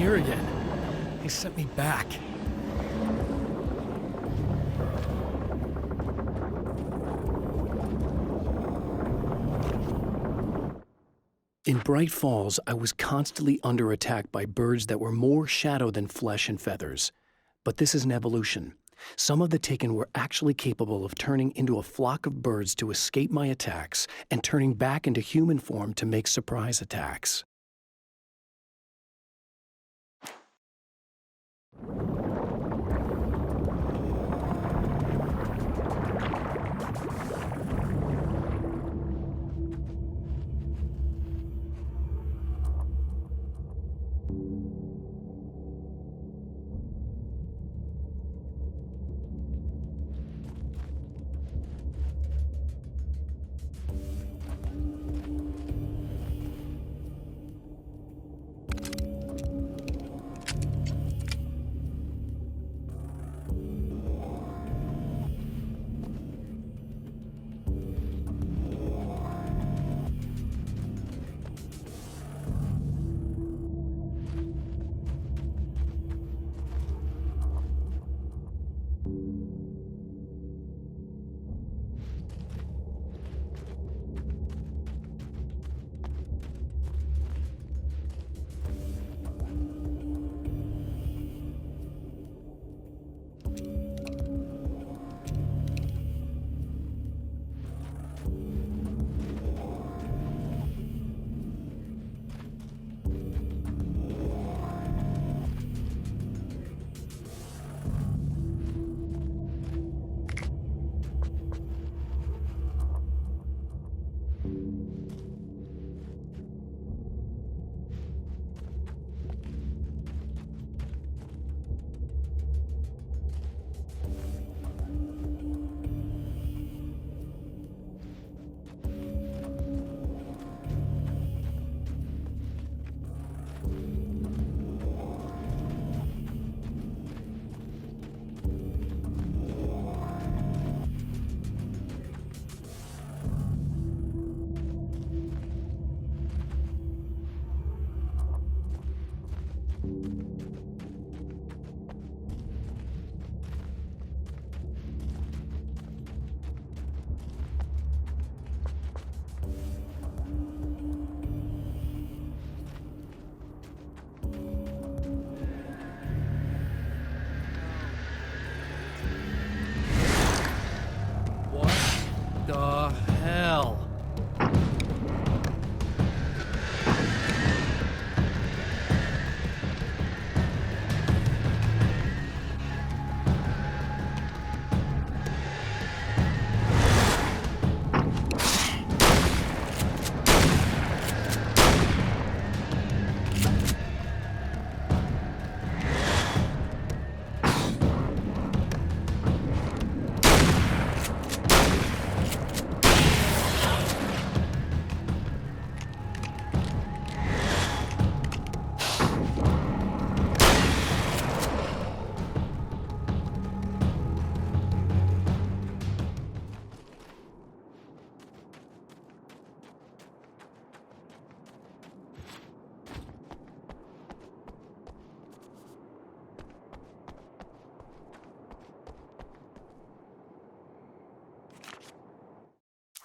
here again. They sent me back. In Bright Falls, I was constantly under attack by birds that were more shadow than flesh and feathers. But this is an evolution. Some of the Taken were actually capable of turning into a flock of birds to escape my attacks and turning back into human form to make surprise attacks. The hell?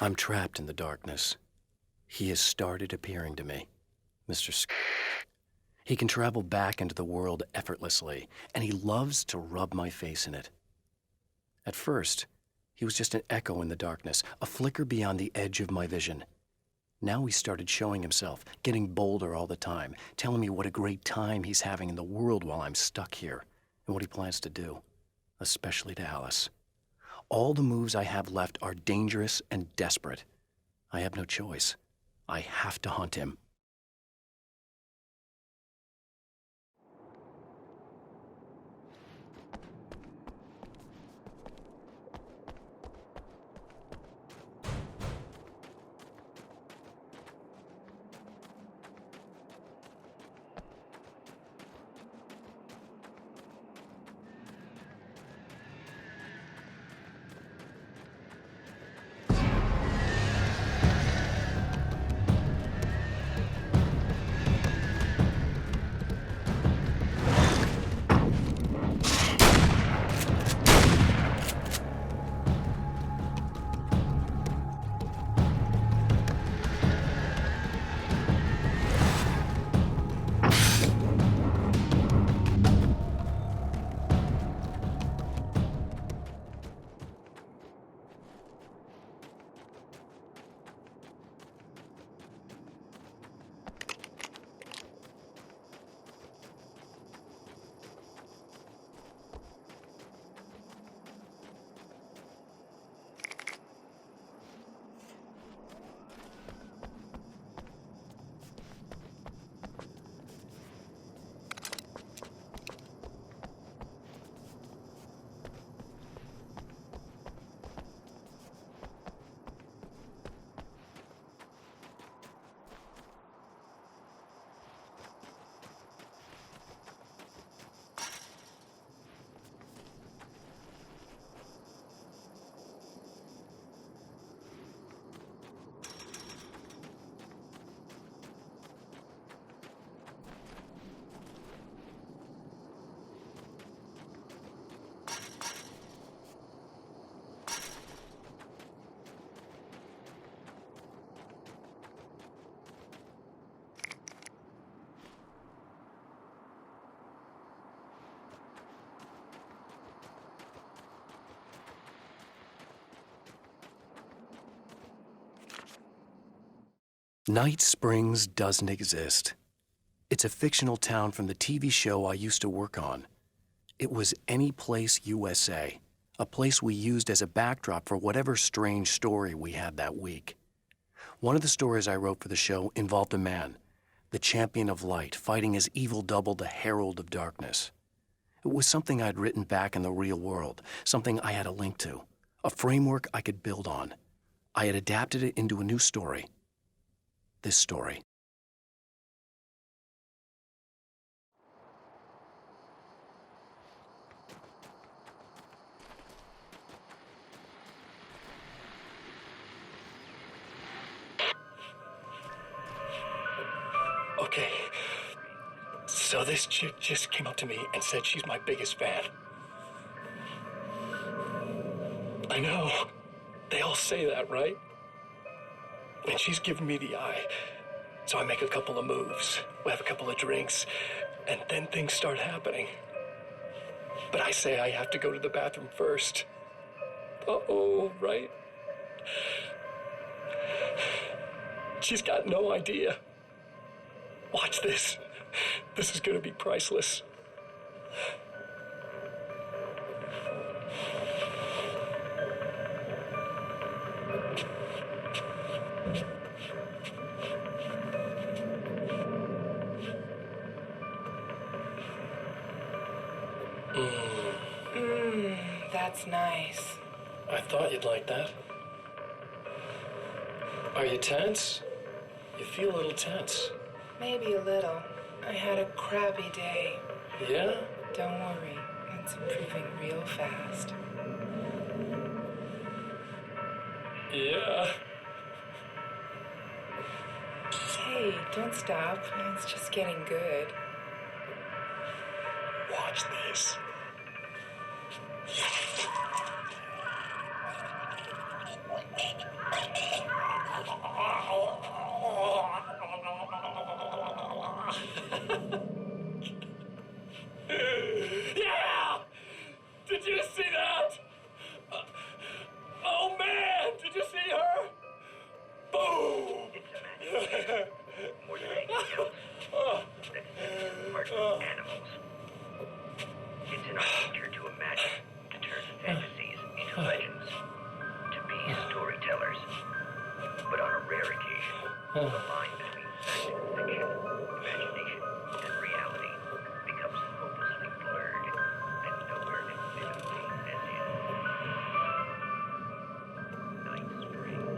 I'm trapped in the darkness. He has started appearing to me, Mr. He can travel back into the world effortlessly, and he loves to rub my face in it. At first, he was just an echo in the darkness, a flicker beyond the edge of my vision. Now he started showing himself, getting bolder all the time, telling me what a great time he's having in the world while I'm stuck here, and what he plans to do, especially to Alice. All the moves I have left are dangerous and desperate. I have no choice. I have to hunt him. Night Springs doesn't exist. It's a fictional town from the TV show I used to work on. It was Any Place USA, a place we used as a backdrop for whatever strange story we had that week. One of the stories I wrote for the show involved a man, the champion of light, fighting his evil double, the herald of darkness. It was something I'd written back in the real world, something I had a link to, a framework I could build on. I had adapted it into a new story. This story. Okay, so this chick just came up to me and said she's my biggest fan. I know, they all say that, right? And she's giving me the eye. So I make a couple of moves, we have a couple of drinks, and then things start happening. But I say I have to go to the bathroom first. Uh-oh, right? She's got no idea. Watch this. This is gonna be priceless. That's nice. I thought you'd like that. Are you tense? You feel a little tense. Maybe a little. I had a crappy day. Yeah? Don't worry, it's improving real fast. Yeah. Hey, don't stop. It's just getting good. Watch this. Yeah! Did you see that? Oh man, did you see her? Boom! More than anything else, that's part of animals. It's in our nature to imagine, to turn fantasies into legends, to be storytellers. But on a rare occasion, the line between fact and fiction, imagination and reality becomes hopelessly blurred, and nowhere convincingly as in Night Springs.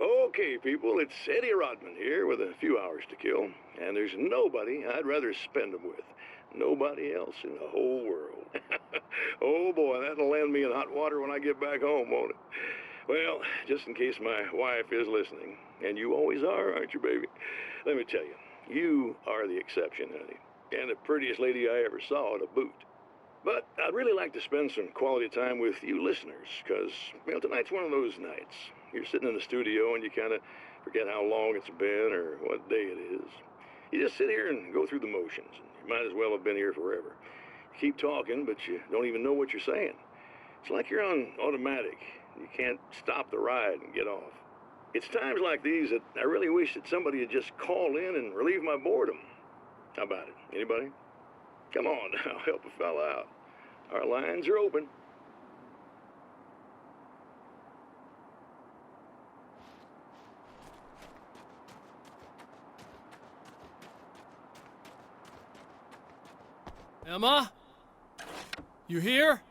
Okay, people, it's Eddie Rodman here with a few hours to kill, and there's nobody I'd rather spend them with. Nobody else in the whole world. Oh boy, that'll land me in hot water when I get back home, won't it? Well, just in case my wife is listening, and you always are, aren't you, baby? Let me tell you, you are the exception, honey, and the prettiest lady I ever saw to boot. But I'd really like to spend some quality time with you listeners, because, tonight's one of those nights. You're sitting in the studio and you kind of forget how long it's been or what day it is. You just sit here and go through the motions, and you might as well have been here forever. You keep talking, but you don't even know what you're saying. It's like you're on automatic. You can't stop the ride and get off. It's times like these that I really wish that somebody would just call in and relieve my boredom. How about it? Anybody? Come on now, help a fella out. Our lines are open. Emma? You here?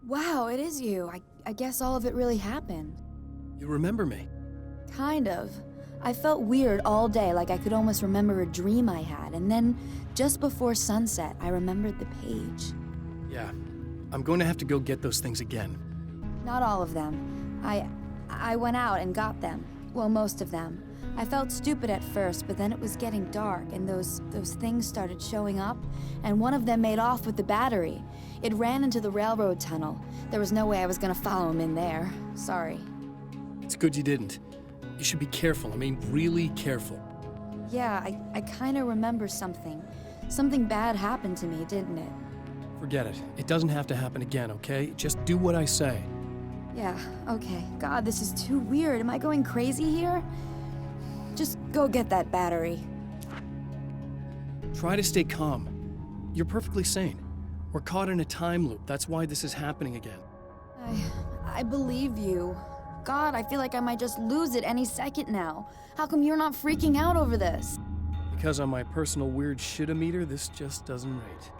Wow, it is you. I guess all of it really happened. You remember me? Kind of. I felt weird all day, like I could almost remember a dream I had, and then, just before sunset, I remembered the page. Yeah, I'm going to have to go get those things again. Not all of them. I went out and got them. Well, most of them. I felt stupid at first, but then it was getting dark, and those things started showing up, and one of them made off with the battery. It ran into the railroad tunnel. There was no way I was gonna follow him in there. Sorry. It's good you didn't. You should be careful. I mean, really careful. Yeah, I kinda remember something. Something bad happened to me, didn't it? Forget it. It doesn't have to happen again, okay? Just do what I say. Yeah, okay. God, this is too weird. Am I going crazy here? Just go get that battery. Try to stay calm. You're perfectly sane. We're caught in a time loop. That's why this is happening again. I believe you. God, I feel like I might just lose it any second now. How come you're not freaking out over this? Because on my personal weird shit-o-meter, this just doesn't rate.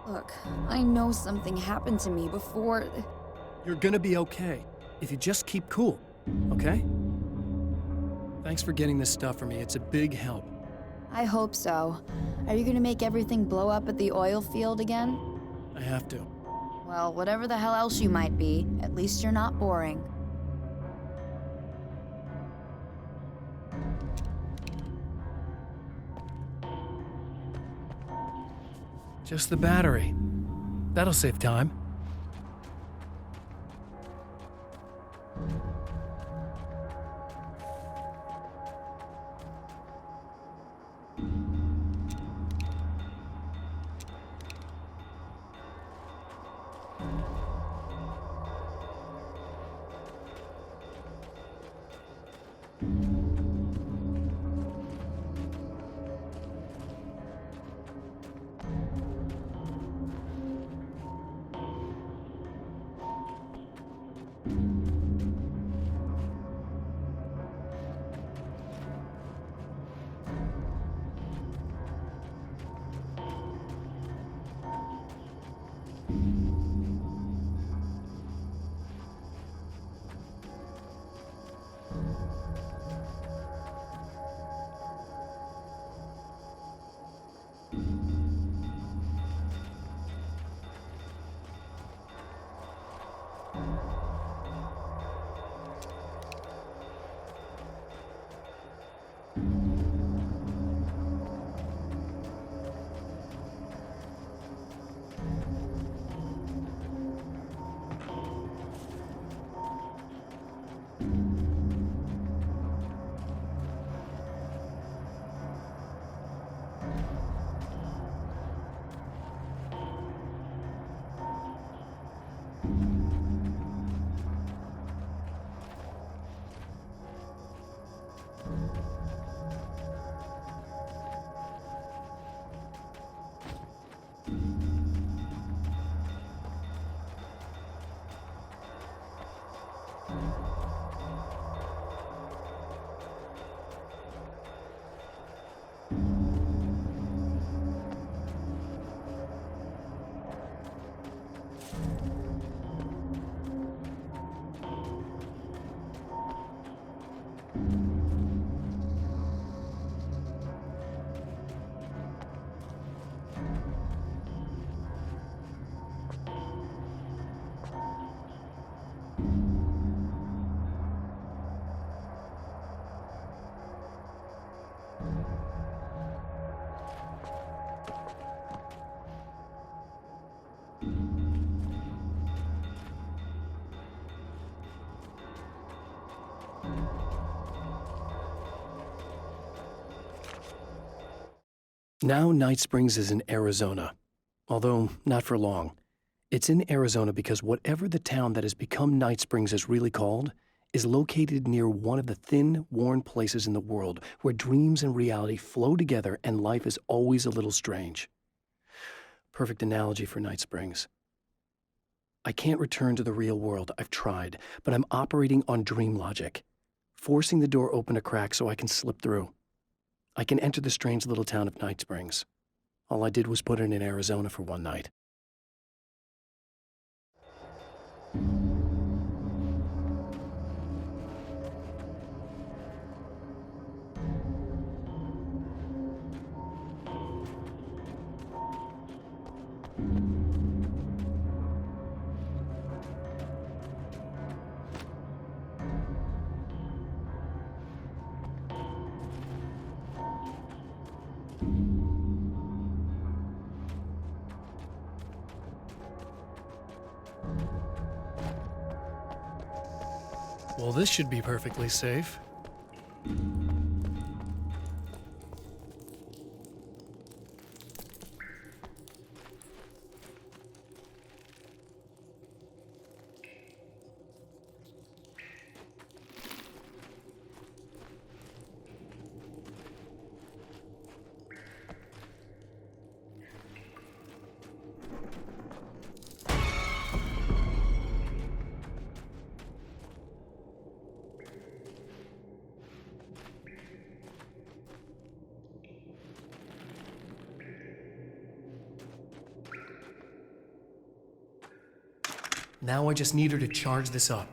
Look, I know something happened to me before... You're gonna be okay, if you just keep cool, okay? Thanks for getting this stuff for me. It's a big help. I hope so. Are you gonna make everything blow up at the oil field again? I have to. Well, whatever the hell else you might be, at least you're not boring. Just the battery. That'll save time. Now Night Springs is in Arizona, although not for long. It's in Arizona because whatever the town that has become Night Springs is really called is located near one of the thin, worn places in the world where dreams and reality flow together and life is always a little strange. Perfect analogy for Night Springs. I can't return to the real world. I've tried, but I'm operating on dream logic, forcing the door open a crack so I can slip through. I can enter the strange little town of Night Springs. All I did was put it in Arizona for one night. Well, this should be perfectly safe. Now I just need her to charge this up.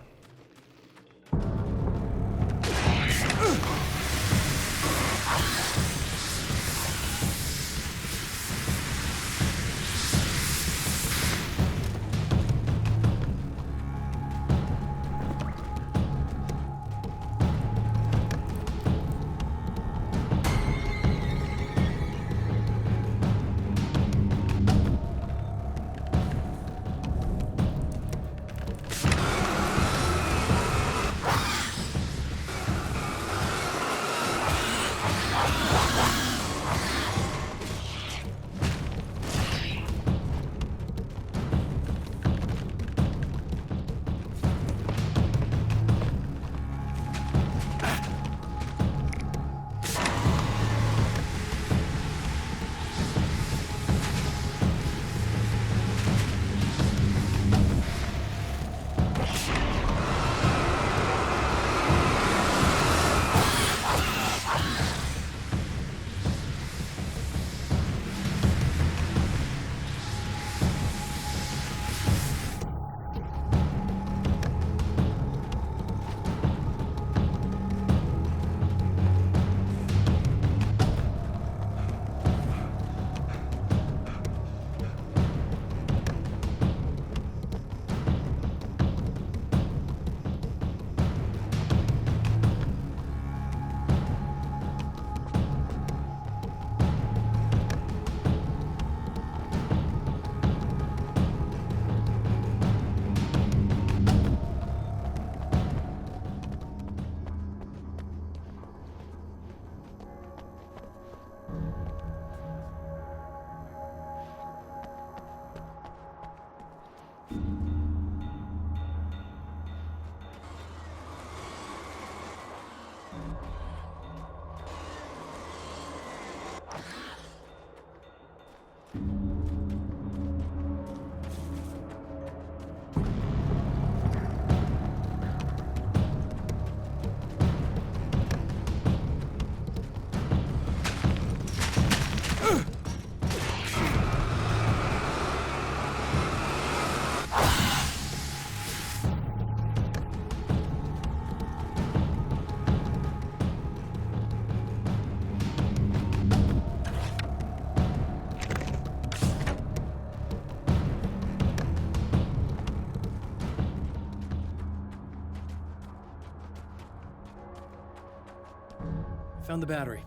Found the battery.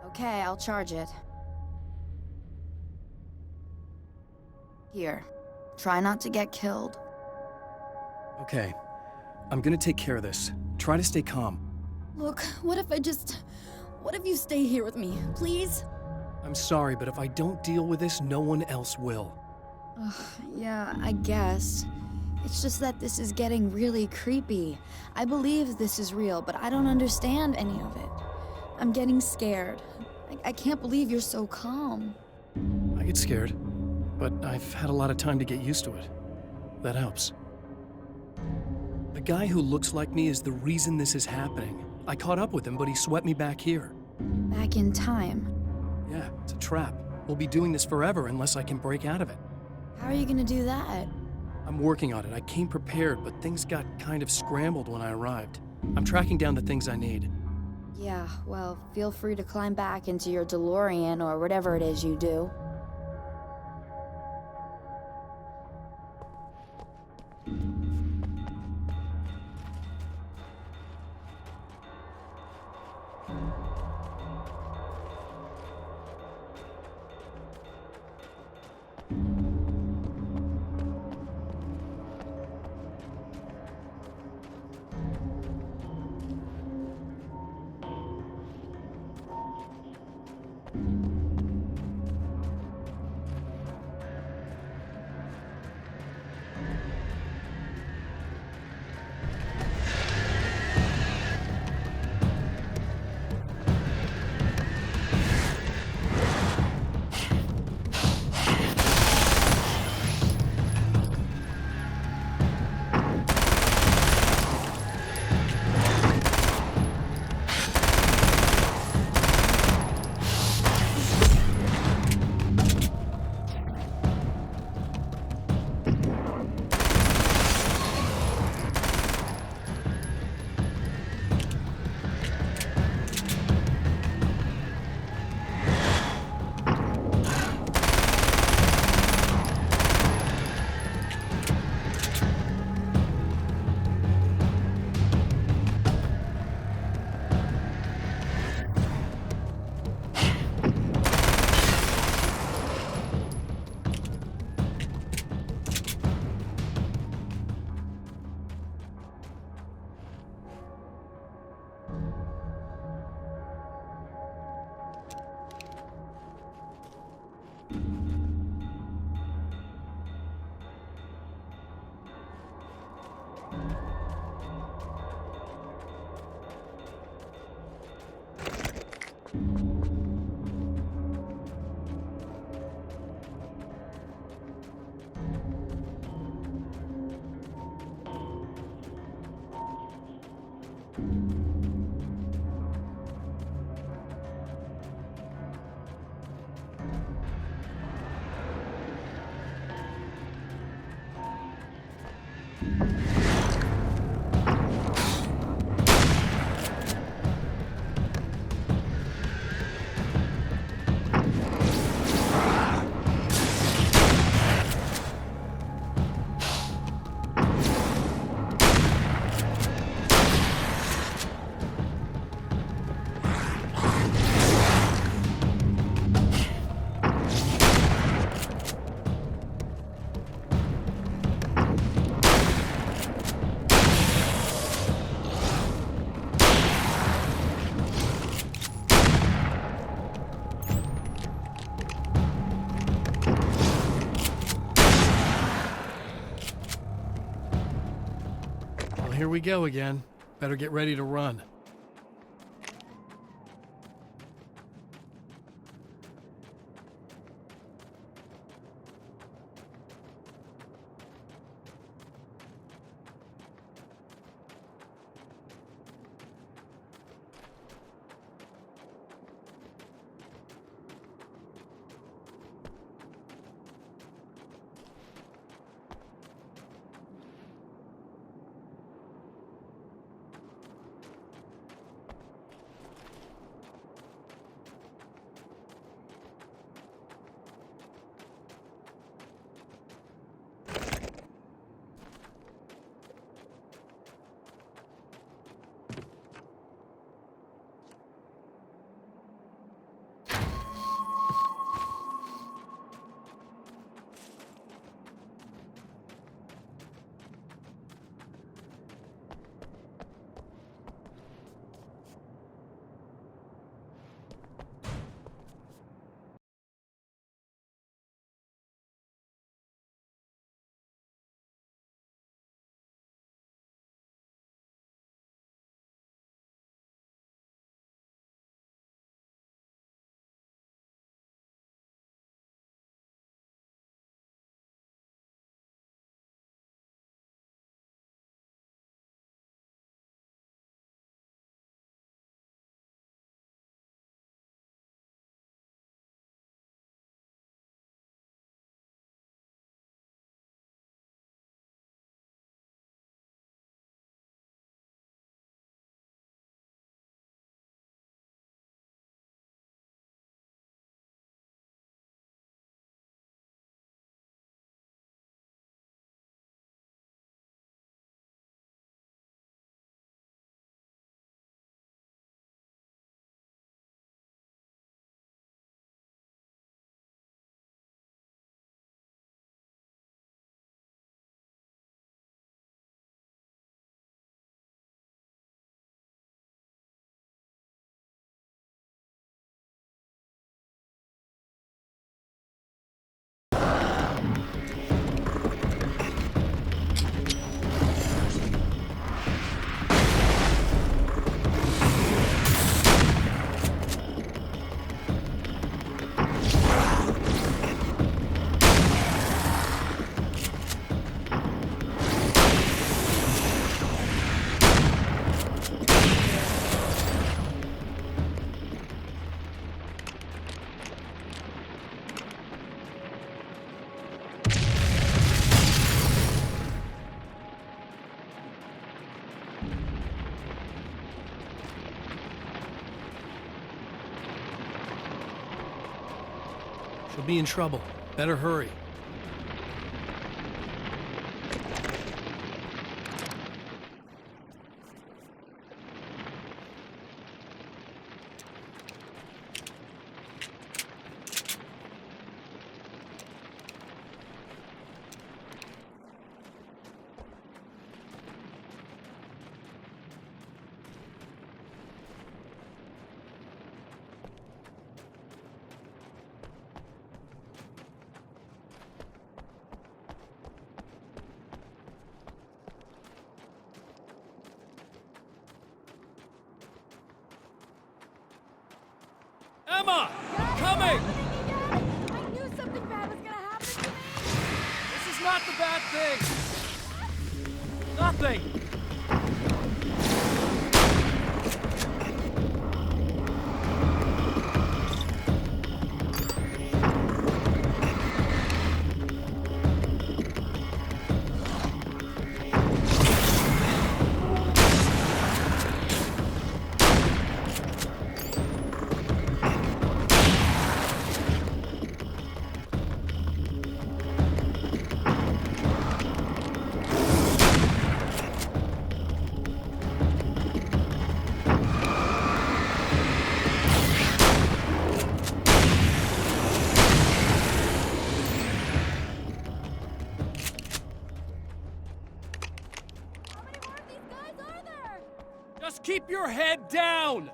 Okay, I'll charge it. Here. Try not to get killed. Okay. I'm gonna take care of this. Try to stay calm. Look, what if you stay here with me, please? I'm sorry, but if I don't deal with this, no one else will. Ugh, yeah, I guess. It's just that this is getting really creepy. I believe this is real, but I don't understand any of it. I'm getting scared. I can't believe you're so calm. I get scared, but I've had a lot of time to get used to it. That helps. The guy who looks like me is the reason this is happening. I caught up with him, but he swept me back here. Back in time. Yeah, it's a trap. We'll be doing this forever unless I can break out of it. How are you gonna do that? I'm working on it. I came prepared, but things got kind of scrambled when I arrived. I'm tracking down the things I need. Yeah, well, feel free to climb back into your DeLorean or whatever it is you do. Well, here we go again. Better get ready to run. She'll be in trouble. Better hurry. Emma! I'm coming! I knew something bad was gonna happen to me! This is not the bad thing! Nothing! Keep your head down!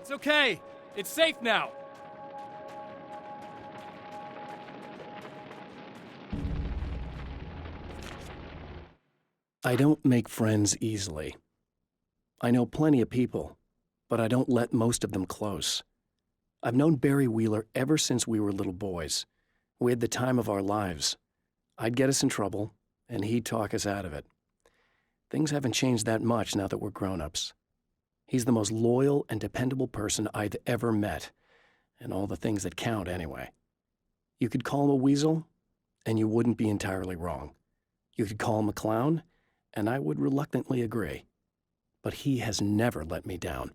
It's okay. It's safe now. I don't make friends easily. I know plenty of people, but I don't let most of them close. I've known Barry Wheeler ever since we were little boys. We had the time of our lives. I'd get us in trouble, and he'd talk us out of it. Things haven't changed that much now that we're grown-ups. He's the most loyal and dependable person I've ever met, and all the things that count anyway. You could call him a weasel, and you wouldn't be entirely wrong. You could call him a clown, and I would reluctantly agree. But he has never let me down.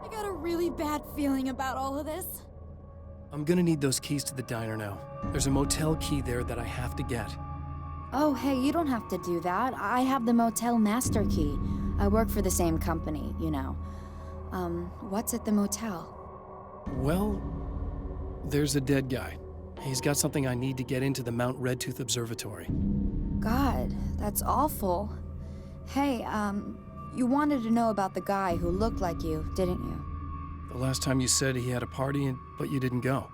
I got a really bad feeling about all of this. I'm gonna need those keys to the diner now. There's a motel key there that I have to get. Oh, hey, you don't have to do that. I have the motel master key. I work for the same company, you know. What's at the motel? Well, there's a dead guy. He's got something I need to get into the Mount Redtooth Observatory. God, that's awful. Hey, you wanted to know about the guy who looked like you, didn't you? The last time you said he had a party, but you didn't go.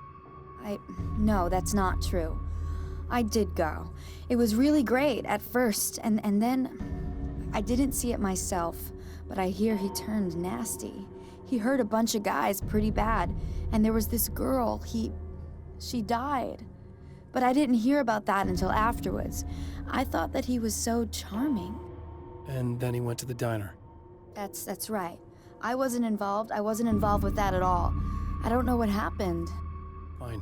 No, that's not true. I did go. It was really great at first, and then I didn't see it myself, but I hear he turned nasty. He hurt a bunch of guys pretty bad, and there was this girl, she died. But I didn't hear about that until afterwards. I thought that he was so charming. And then he went to the diner. That's right. I wasn't involved. I wasn't involved with that at all. I don't know what happened. Fine.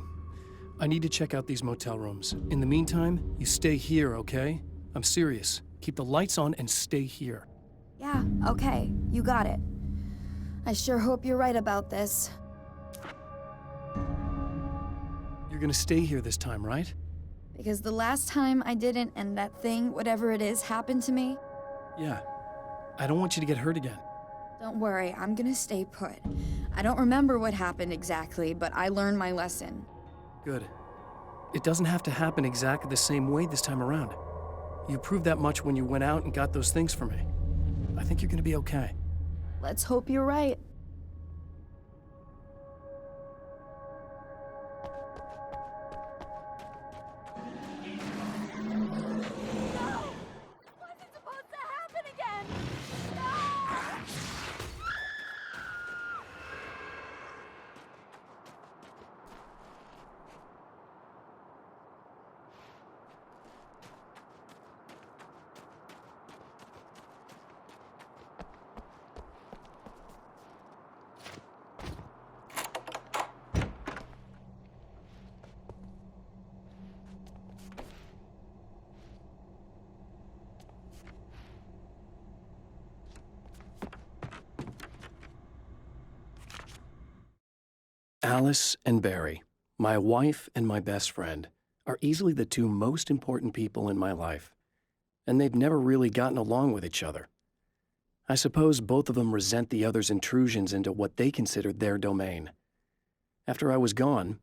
I need to check out these motel rooms. In the meantime, you stay here, okay? I'm serious. Keep the lights on and stay here. Yeah, okay. You got it. I sure hope you're right about this. You're gonna stay here this time, right? Because the last time I didn't, and that thing, whatever it is, happened to me. Yeah. I don't want you to get hurt again. Don't worry, I'm gonna stay put. I don't remember what happened exactly, but I learned my lesson. Good. It doesn't have to happen exactly the same way this time around. You proved that much when you went out and got those things for me. I think you're gonna be okay. Let's hope you're right. Alice and Barry, my wife and my best friend, are easily the two most important people in my life, and they've never really gotten along with each other. I suppose both of them resent the other's intrusions into what they considered their domain. After I was gone,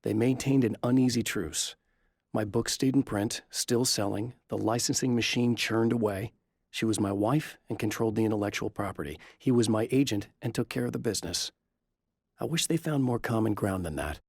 they maintained an uneasy truce. My book stayed in print, still selling, the licensing machine churned away. She was my wife and controlled the intellectual property. He was my agent and took care of the business. I wish they found more common ground than that.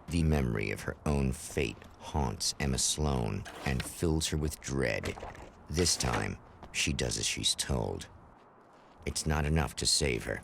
The memory of her own fate haunts Emma Sloan and fills her with dread. This time, she does as she's told. It's not enough to save her.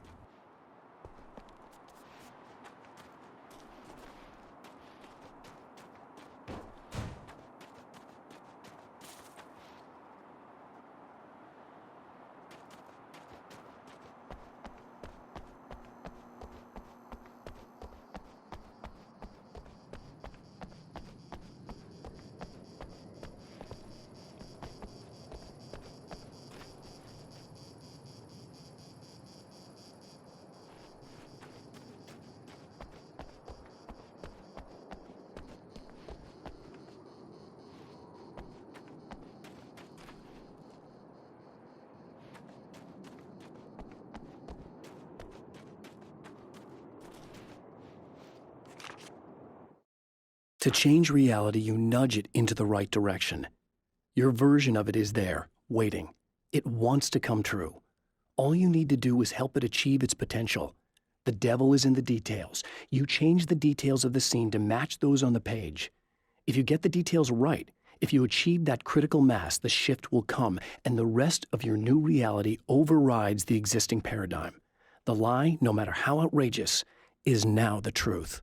To change reality, you nudge it into the right direction. Your version of it is there, waiting. It wants to come true. All you need to do is help it achieve its potential. The devil is in the details. You change the details of the scene to match those on the page. If you get the details right, if you achieve that critical mass, the shift will come, and the rest of your new reality overrides the existing paradigm. The lie, no matter how outrageous, is now the truth.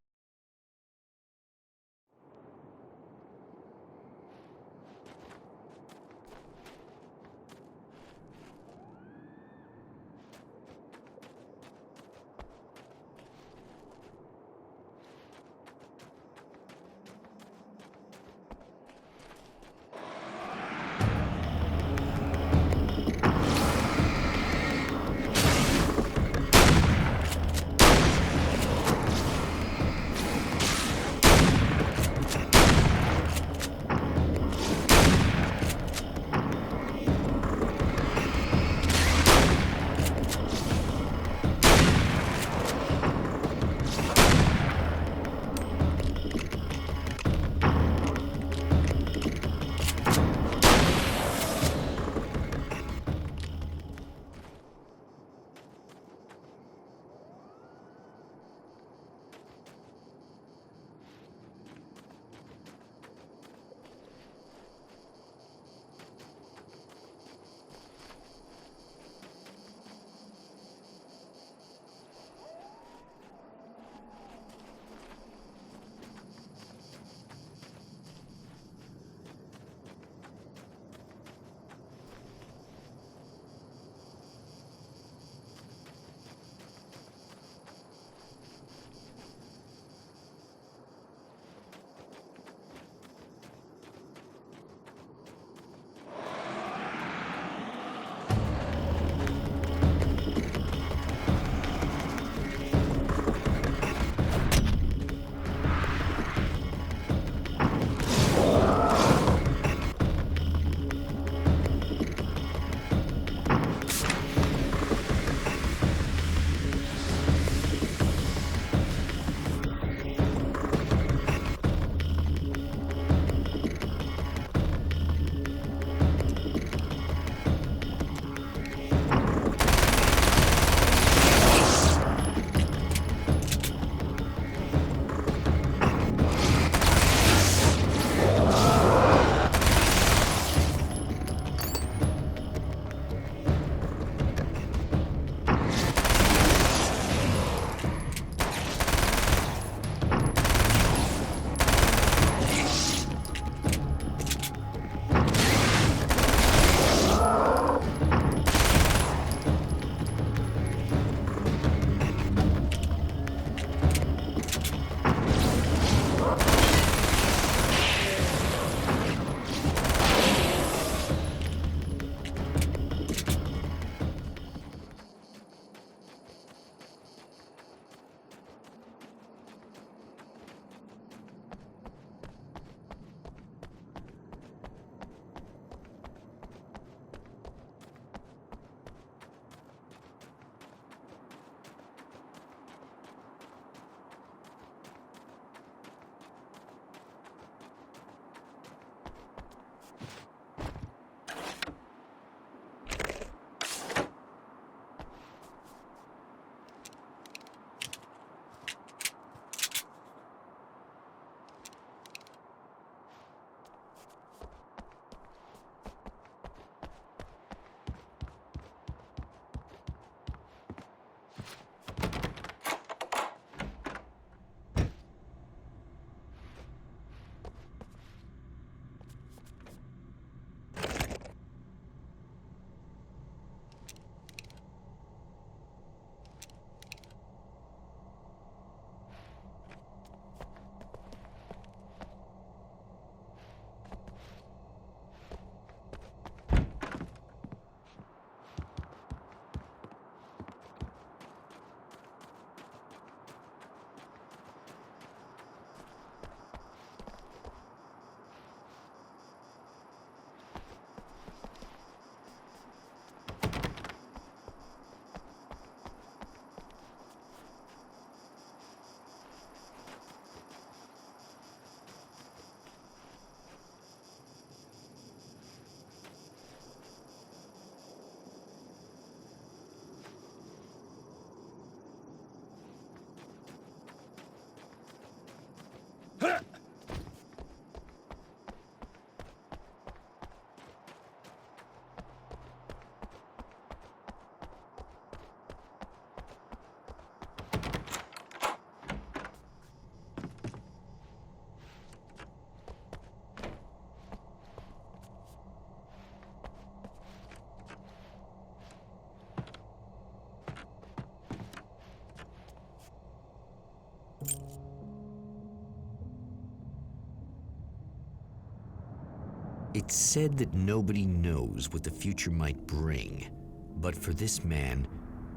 It's said that nobody knows what the future might bring, but for this man,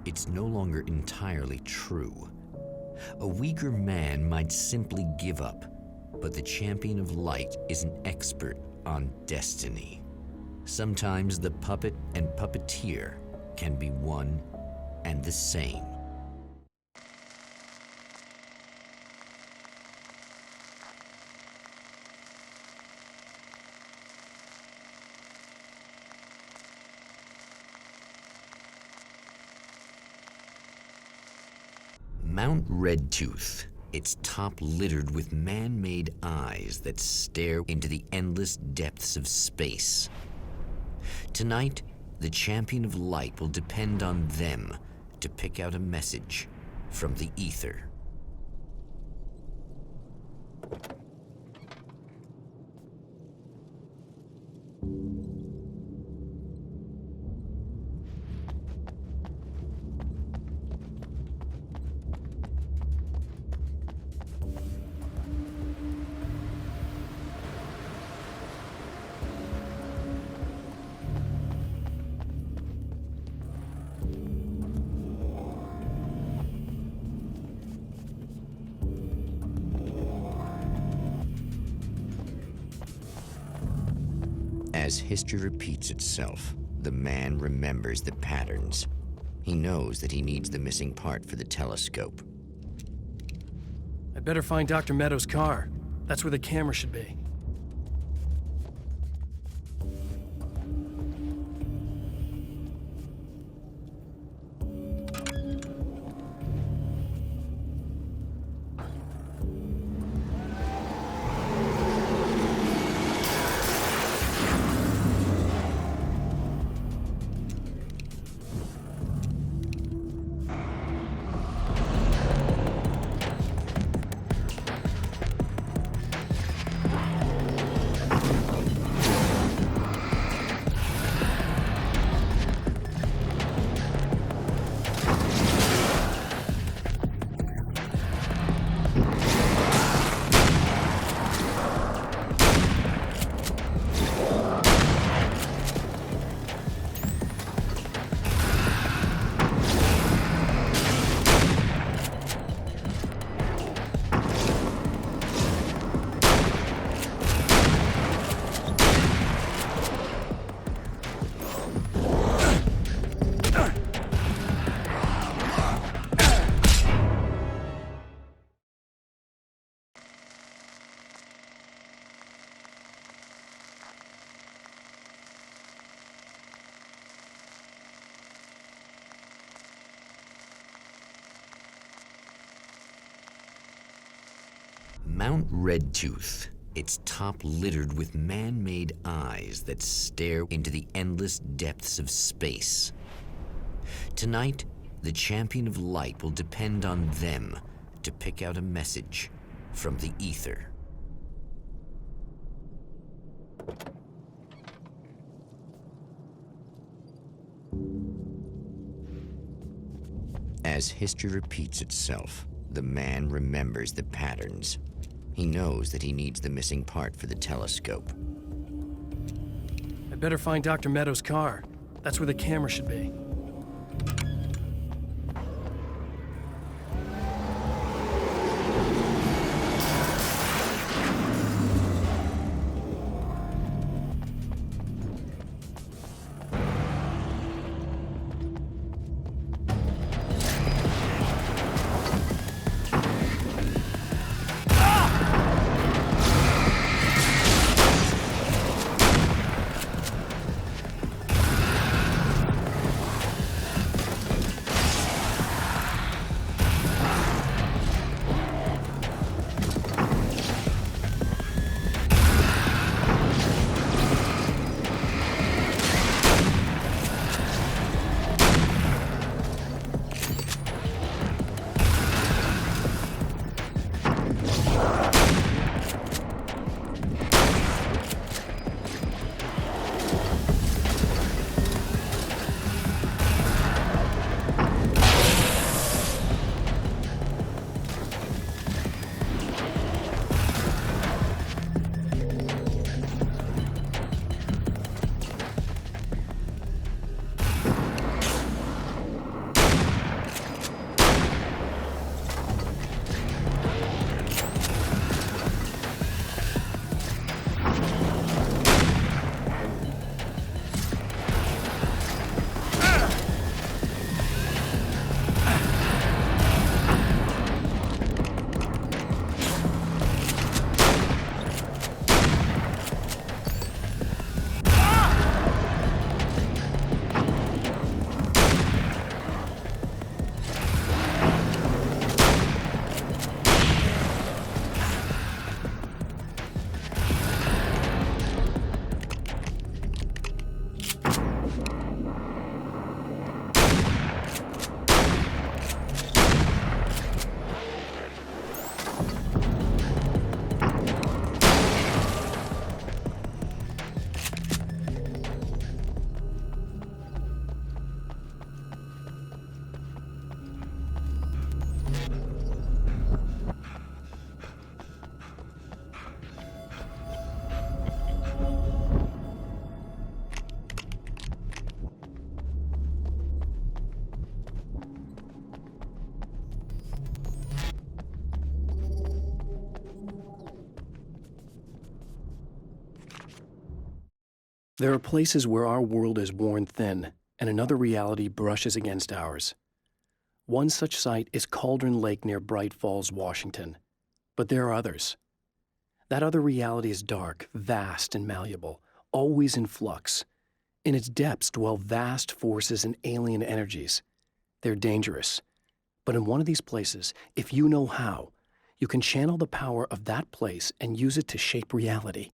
it's no longer entirely true. A weaker man might simply give up, but the champion of light is an expert on destiny. Sometimes the puppet and puppeteer can be one and the same. Mount Redtooth, its top littered with man-made eyes that stare into the endless depths of space. Tonight, the champion of light will depend on them to pick out a message from the ether. As history repeats itself, the man remembers the patterns. He knows that he needs the missing part for the telescope. I'd better find Dr. Meadows' car. That's where the camera should be. Mount Redtooth, its top littered with man-made eyes that stare into the endless depths of space. Tonight, the champion of light will depend on them to pick out a message from the ether. As history repeats itself, the man remembers the patterns. He knows that he needs the missing part for the telescope. I'd better find Dr. Meadows' car. That's where the camera should be. There are places where our world is worn thin and another reality brushes against ours. One such site is Cauldron Lake near Bright Falls, Washington. But there are others. That other reality is dark, vast, and malleable, always in flux. In its depths dwell vast forces and alien energies. They're dangerous. But in one of these places, if you know how, you can channel the power of that place and use it to shape reality.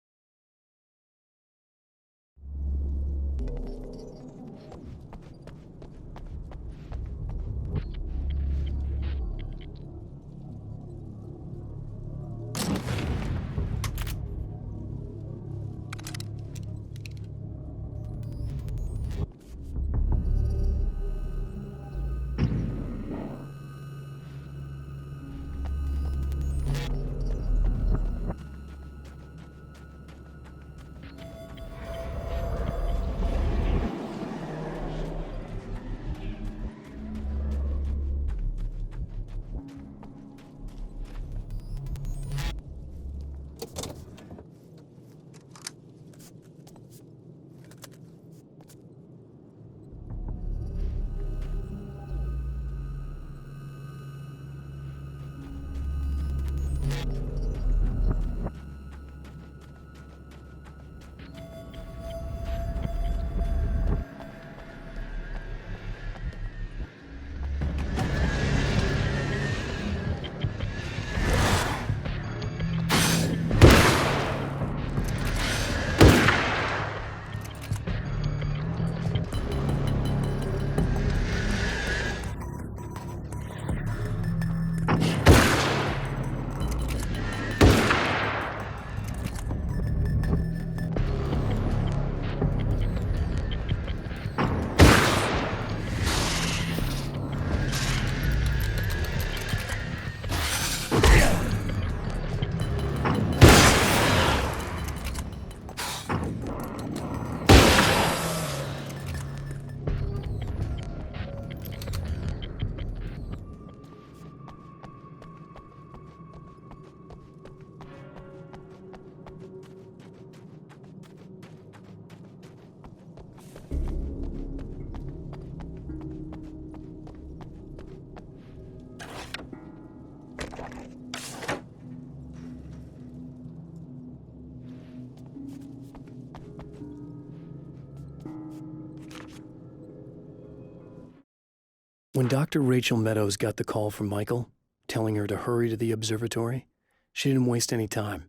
When Dr. Rachel Meadows got the call from Michael, telling her to hurry to the observatory, she didn't waste any time.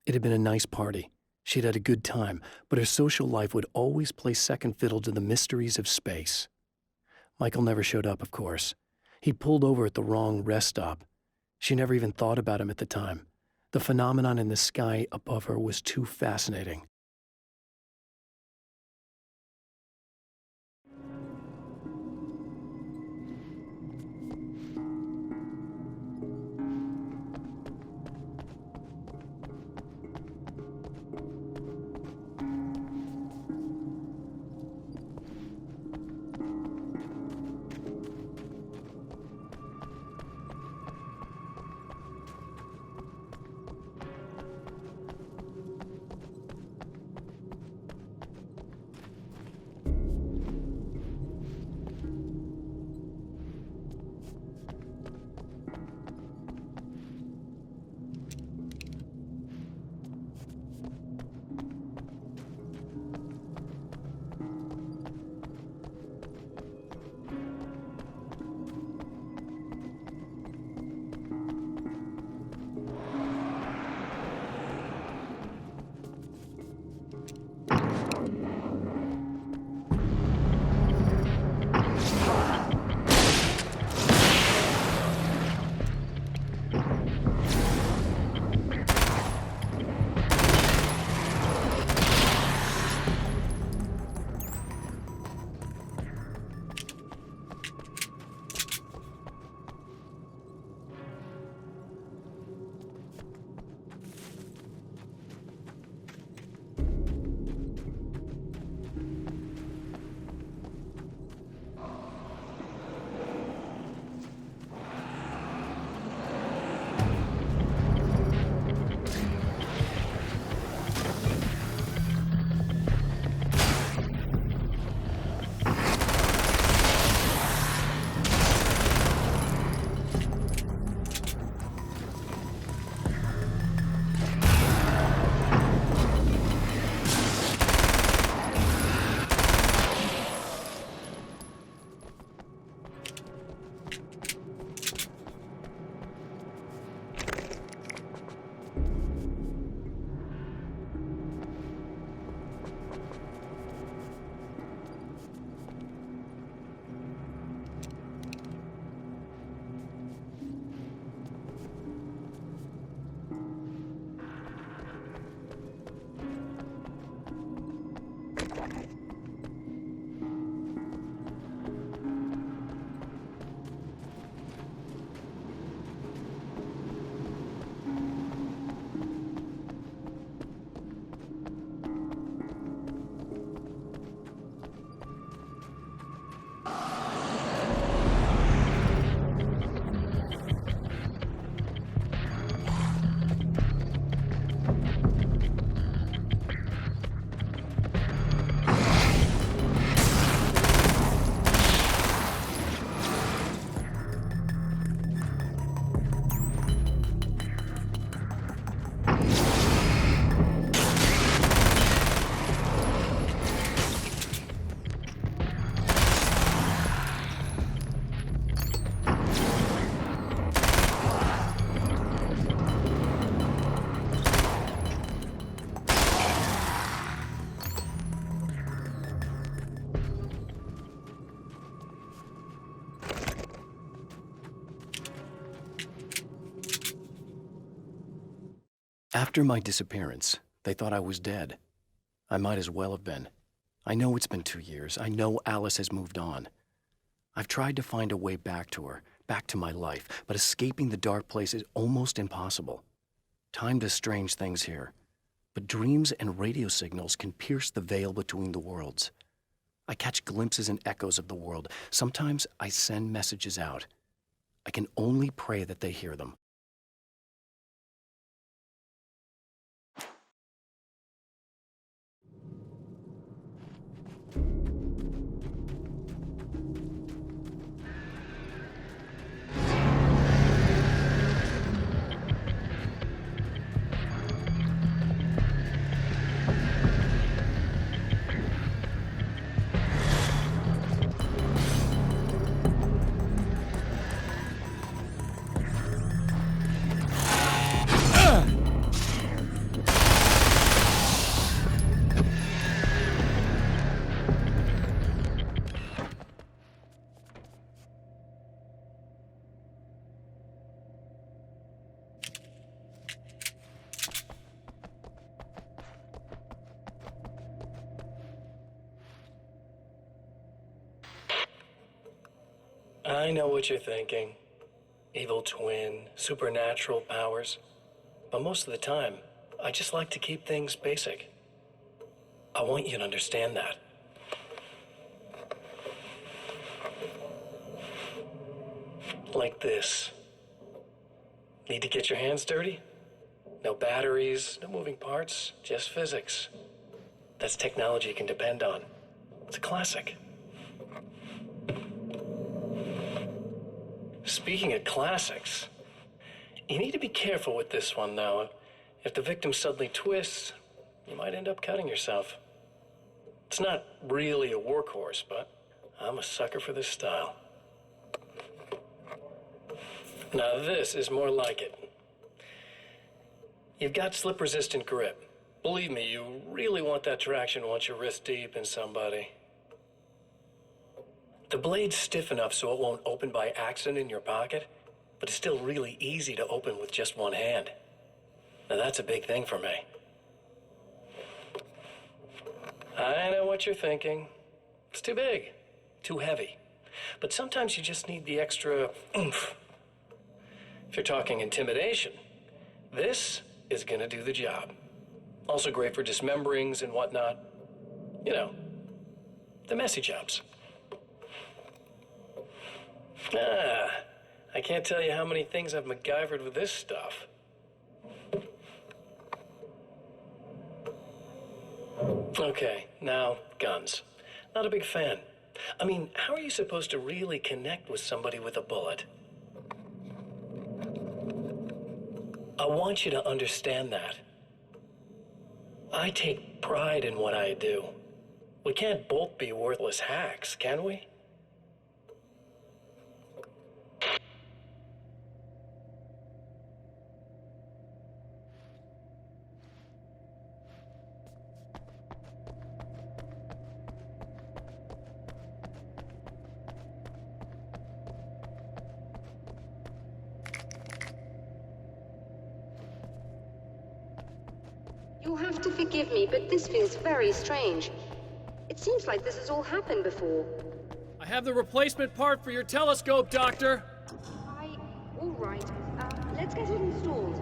It had been a nice party. She'd had a good time, but her social life would always play second fiddle to the mysteries of space. Michael never showed up, of course. He pulled over at the wrong rest stop. She never even thought about him at the time. The phenomenon in the sky above her was too fascinating. After my disappearance, they thought I was dead. I might as well have been. I know it's been 2 years. I know Alice has moved on. I've tried to find a way back to her, back to my life, but escaping the dark place is almost impossible. Time does strange things here, but dreams and radio signals can pierce the veil between the worlds. I catch glimpses and echoes of the world. Sometimes I send messages out. I can only pray that they hear them. I know what you're thinking. Evil twin, supernatural powers. But most of the time, I just like to keep things basic. I want you to understand that. Like this. Need to get your hands dirty? No batteries, no moving parts, just physics. That's technology you can depend on. It's a classic. Speaking of classics, you need to be careful with this one, though. If the victim suddenly twists, you might end up cutting yourself. It's not really a workhorse, but I'm a sucker for this style. Now this is more like it. You've got slip-resistant grip. Believe me, you really want that traction once you're wrist deep in somebody. The blade's stiff enough so it won't open by accident in your pocket, but it's still really easy to open with just one hand. Now that's a big thing for me. I know what you're thinking. It's too big, too heavy. But sometimes you just need the extra oomph. If you're talking intimidation, this is gonna do the job. Also great for dismemberings and whatnot. You know, the messy jobs. I can't tell you how many things I've MacGyvered with this stuff. Okay, now, guns. Not a big fan. I mean, how are you supposed to really connect with somebody with a bullet? I want you to understand that. I take pride in what I do. We can't both be worthless hacks, can we? You'll have to forgive me, but this feels very strange. It seems like this has all happened before. I have the replacement part for your telescope, Doctor! All right. Let's get it installed.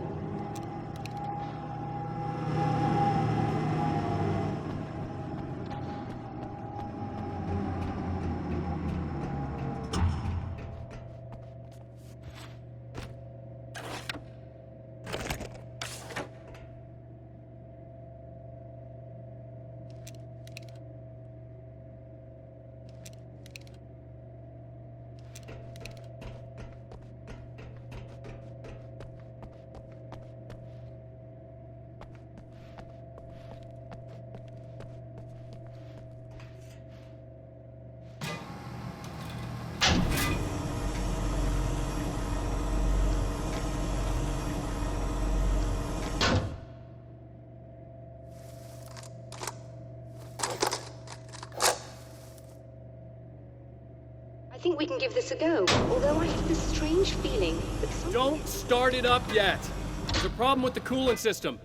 I think we can give this a go, although I have this strange feeling that something... Don't start it up yet! There's a problem with the coolant system.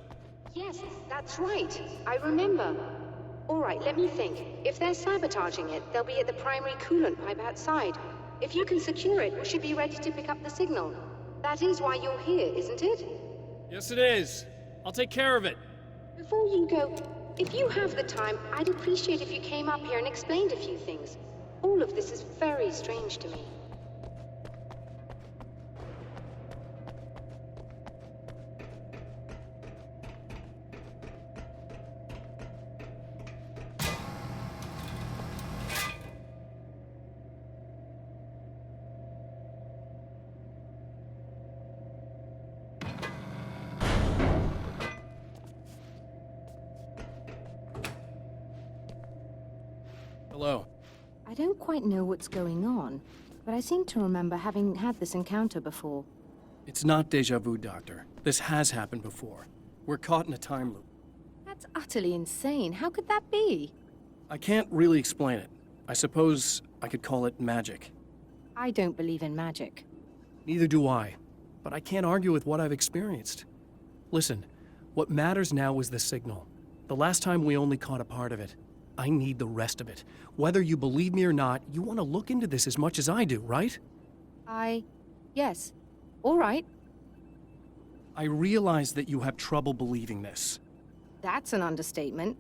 Yes, that's right. I remember. All right, let me think. If they're sabotaging it, they'll be at the primary coolant pipe outside. If you can secure it, we should be ready to pick up the signal. That is why you're here, isn't it? Yes, it is. I'll take care of it. Before you go, if you have the time, I'd appreciate if you came up here and explained a few things. All of this is very strange to me. Hello. I don't quite know what's going on, but I seem to remember having had this encounter before. It's not deja vu, Doctor. This has happened before. We're caught in a time loop. That's utterly insane. How could that be? I can't really explain it. I suppose I could call it magic. I don't believe in magic. Neither do I, but I can't argue with what I've experienced. Listen, what matters now is the signal. The last time we only caught a part of it. I need the rest of it. Whether you believe me or not, you want to look into this as much as I do, right? Yes. All right. I realize that you have trouble believing this. That's an understatement.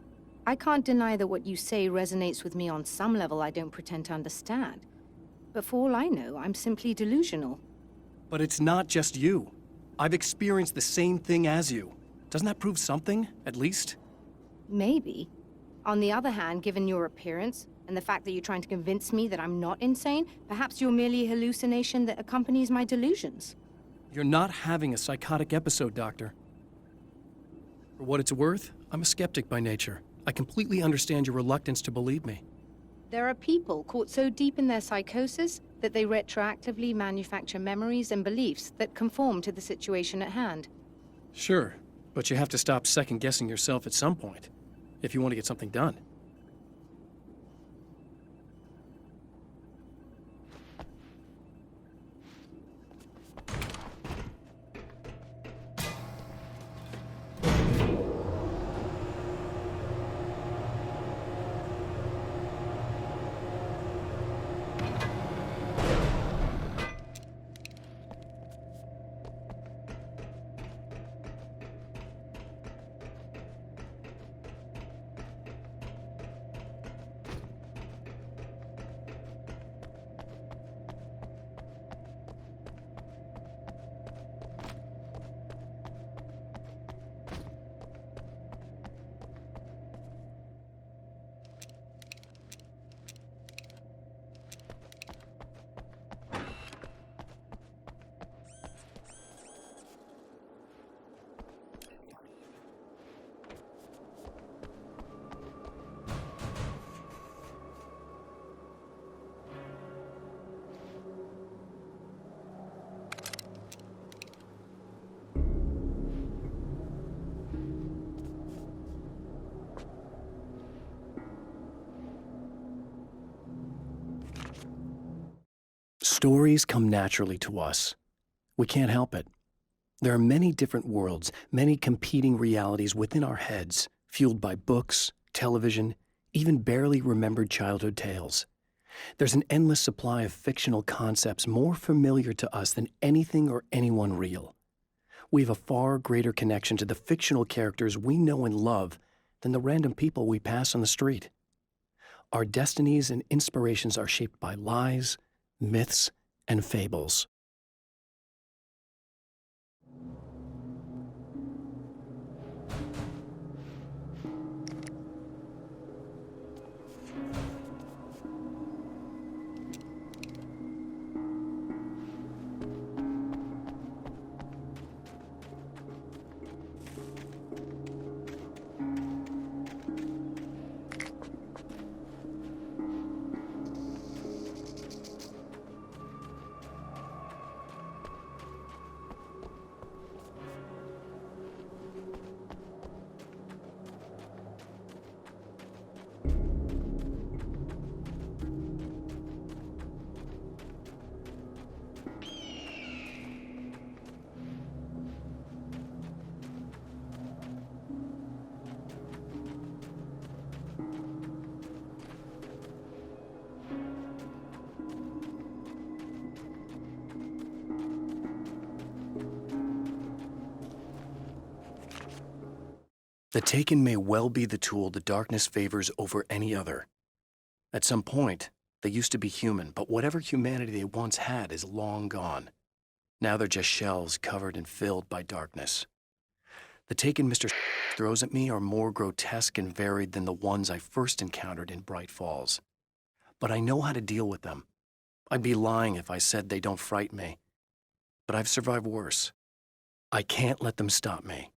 I can't deny that what you say resonates with me on some level I don't pretend to understand. But for all I know, I'm simply delusional. But it's not just you. I've experienced the same thing as you. Doesn't that prove something, at least? Maybe. On the other hand, given your appearance, and the fact that you're trying to convince me that I'm not insane, perhaps you're merely a hallucination that accompanies my delusions. You're not having a psychotic episode, Doctor. For what it's worth, I'm a skeptic by nature. I completely understand your reluctance to believe me. There are people caught so deep in their psychosis that they retroactively manufacture memories and beliefs that conform to the situation at hand. Sure, but you have to stop second-guessing yourself at some point, if you want to get something done. Stories come naturally to us. We can't help it. There are many different worlds, many competing realities within our heads, fueled by books, television, even barely remembered childhood tales. There's an endless supply of fictional concepts more familiar to us than anything or anyone real. We have a far greater connection to the fictional characters we know and love than the random people we pass on the street. Our destinies and inspirations are shaped by lies, myths, and fables. The Taken may well be the tool the darkness favors over any other. At some point, they used to be human, but whatever humanity they once had is long gone. Now they're just shells covered and filled by darkness. The Taken Mr. throws at me are more grotesque and varied than the ones I first encountered in Bright Falls. But I know how to deal with them. I'd be lying if I said they don't frighten me. But I've survived worse. I can't let them stop me.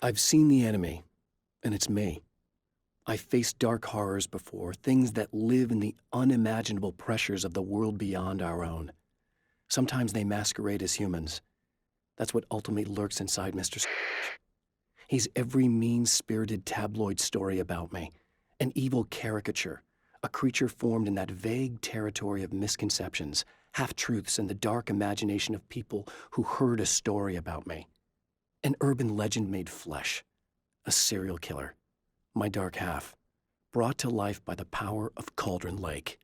I've seen the enemy, and it's me. I've faced dark horrors before, things that live in the unimaginable pressures of the world beyond our own. Sometimes they masquerade as humans. That's what ultimately lurks inside Mr. Scrooge. He's every mean-spirited tabloid story about me, an evil caricature, a creature formed in that vague territory of misconceptions, half-truths, and the dark imagination of people who heard a story about me. An urban legend made flesh, a serial killer, my dark half, brought to life by the power of Cauldron Lake.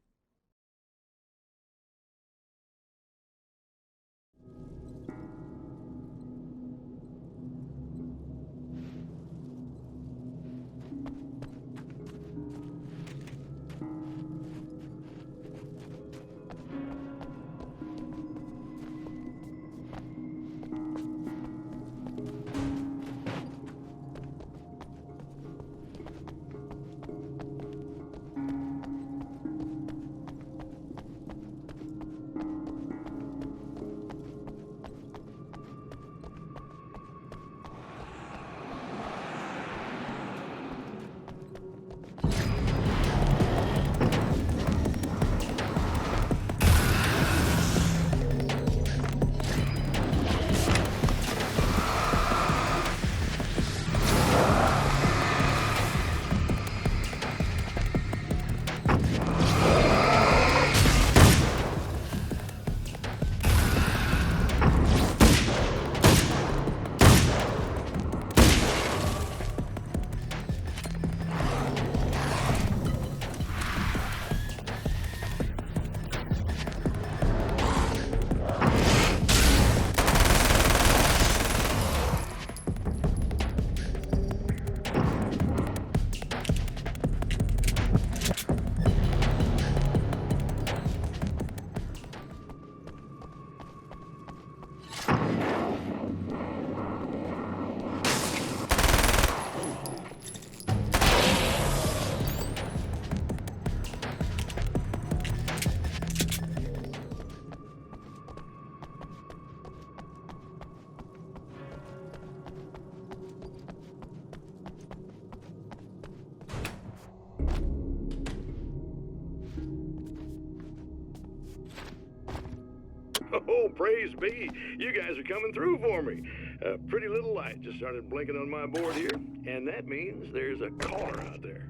Oh, praise be. You guys are coming through for me. A pretty little light just started blinking on my board here, and that means there's a caller out there.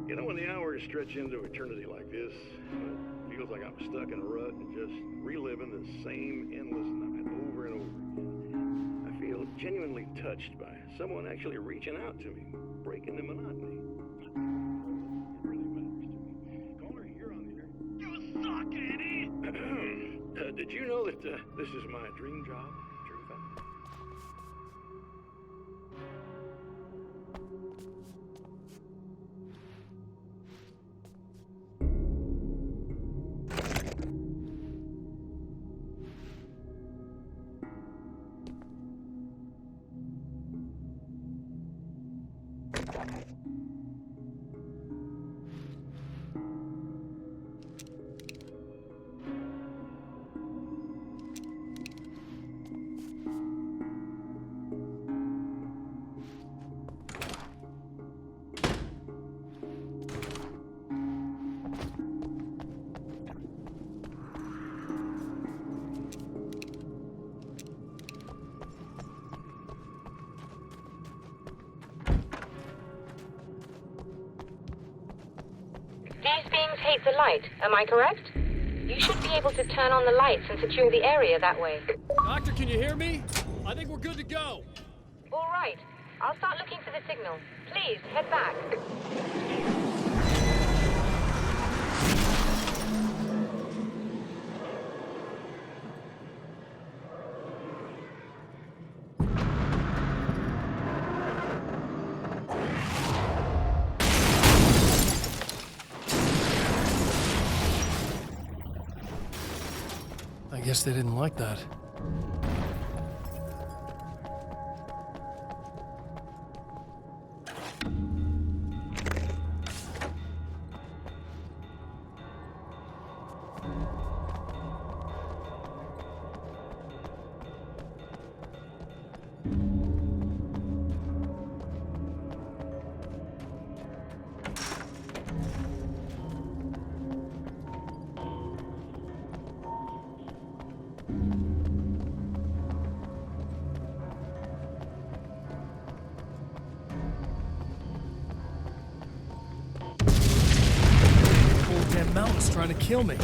You know, when the hours stretch into eternity like this, it feels like I'm stuck in a rut and just reliving the same endless night over and over again. I feel genuinely touched by someone actually reaching out to me, breaking the monotony. It really matters to me. Caller, you're on the air. You suck, Eddie! Did you know that this is my dream job? True fact. These beings hate the light, am I correct? You should be able to turn on the lights and secure the area that way. Doctor, can you hear me? I think we're good to go. All right. I'll start looking for the signal. Please, head back. I guess they didn't like that. trying to kill me.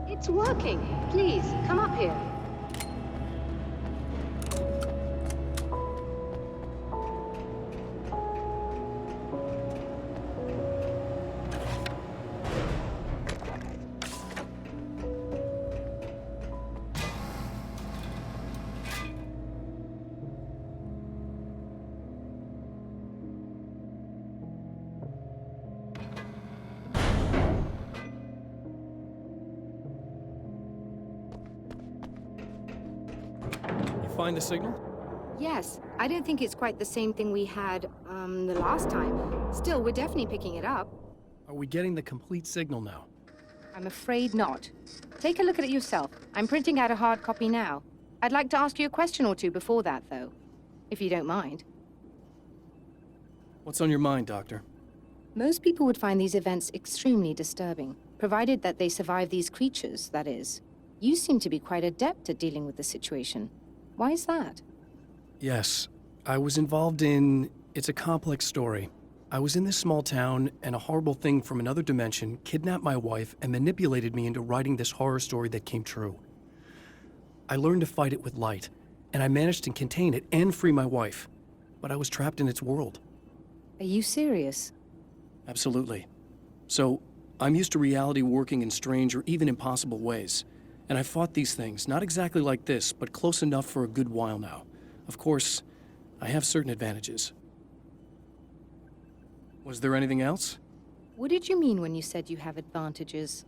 It's working. Please, come up here. Find the signal? Yes, I don't think it's quite the same thing we had, the last time. Still, we're definitely picking it up. Are we getting the complete signal now? I'm afraid not. Take a look at it yourself. I'm printing out a hard copy now. I'd like to ask you a question or two before that, though, if you don't mind. What's on your mind, Doctor? Most people would find these events extremely disturbing, provided that they survive these creatures, that is. You seem to be quite adept at dealing with the situation. Why is that? Yes, I was involved in... It's a complex story. I was in this small town, and a horrible thing from another dimension kidnapped my wife and manipulated me into writing this horror story that came true. I learned to fight it with light, and I managed to contain it and free my wife. but I was trapped in its world. Are you serious? Absolutely. So, I'm used to reality working in strange or even impossible ways. And I've fought these things, not exactly like this, but close enough for a good while now. Of course, I have certain advantages. Was there anything else? What did you mean when you said you have advantages?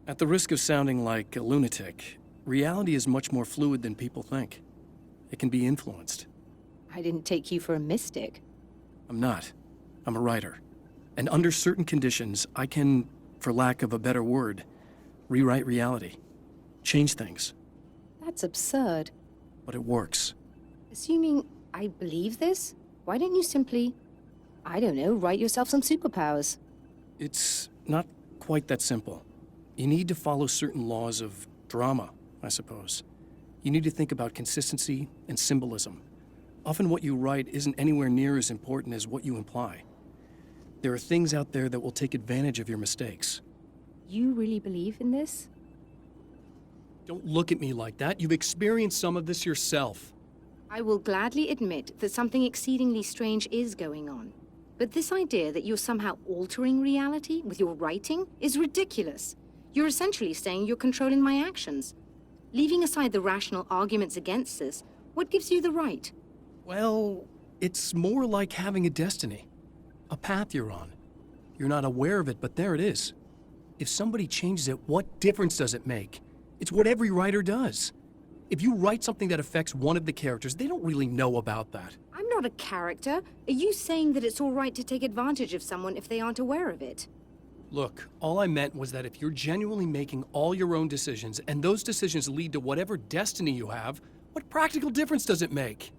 At the risk of sounding like a lunatic, reality is much more fluid than people think. It can be influenced. I didn't take you for a mystic. I'm not. I'm a writer. And under certain conditions, I can, for lack of a better word, rewrite reality. Change things. That's absurd. But it works. Assuming I believe this, why don't you simply, I don't know, write yourself some superpowers? It's not quite that simple. You need to follow certain laws of drama, I suppose. You need to think about consistency and symbolism. Often what you write isn't anywhere near as important as what you imply. There are things out there that will take advantage of your mistakes. You really believe in this? Don't look at me like that. You've experienced some of this yourself. I will gladly admit that something exceedingly strange is going on. But this idea that you're somehow altering reality with your writing is ridiculous. You're essentially saying you're controlling my actions. Leaving aside the rational arguments against this, what gives you the right? Well, it's more like having a destiny. A path you're on. You're not aware of it, but there it is. If somebody changes it, what difference does it make? It's what every writer does. If you write something that affects one of the characters, they don't really know about that. I'm not a character. Are you saying that it's all right to take advantage of someone if they aren't aware of it? Look, all I meant was that if you're genuinely making all your own decisions, and those decisions lead to whatever destiny you have, what practical difference does it make?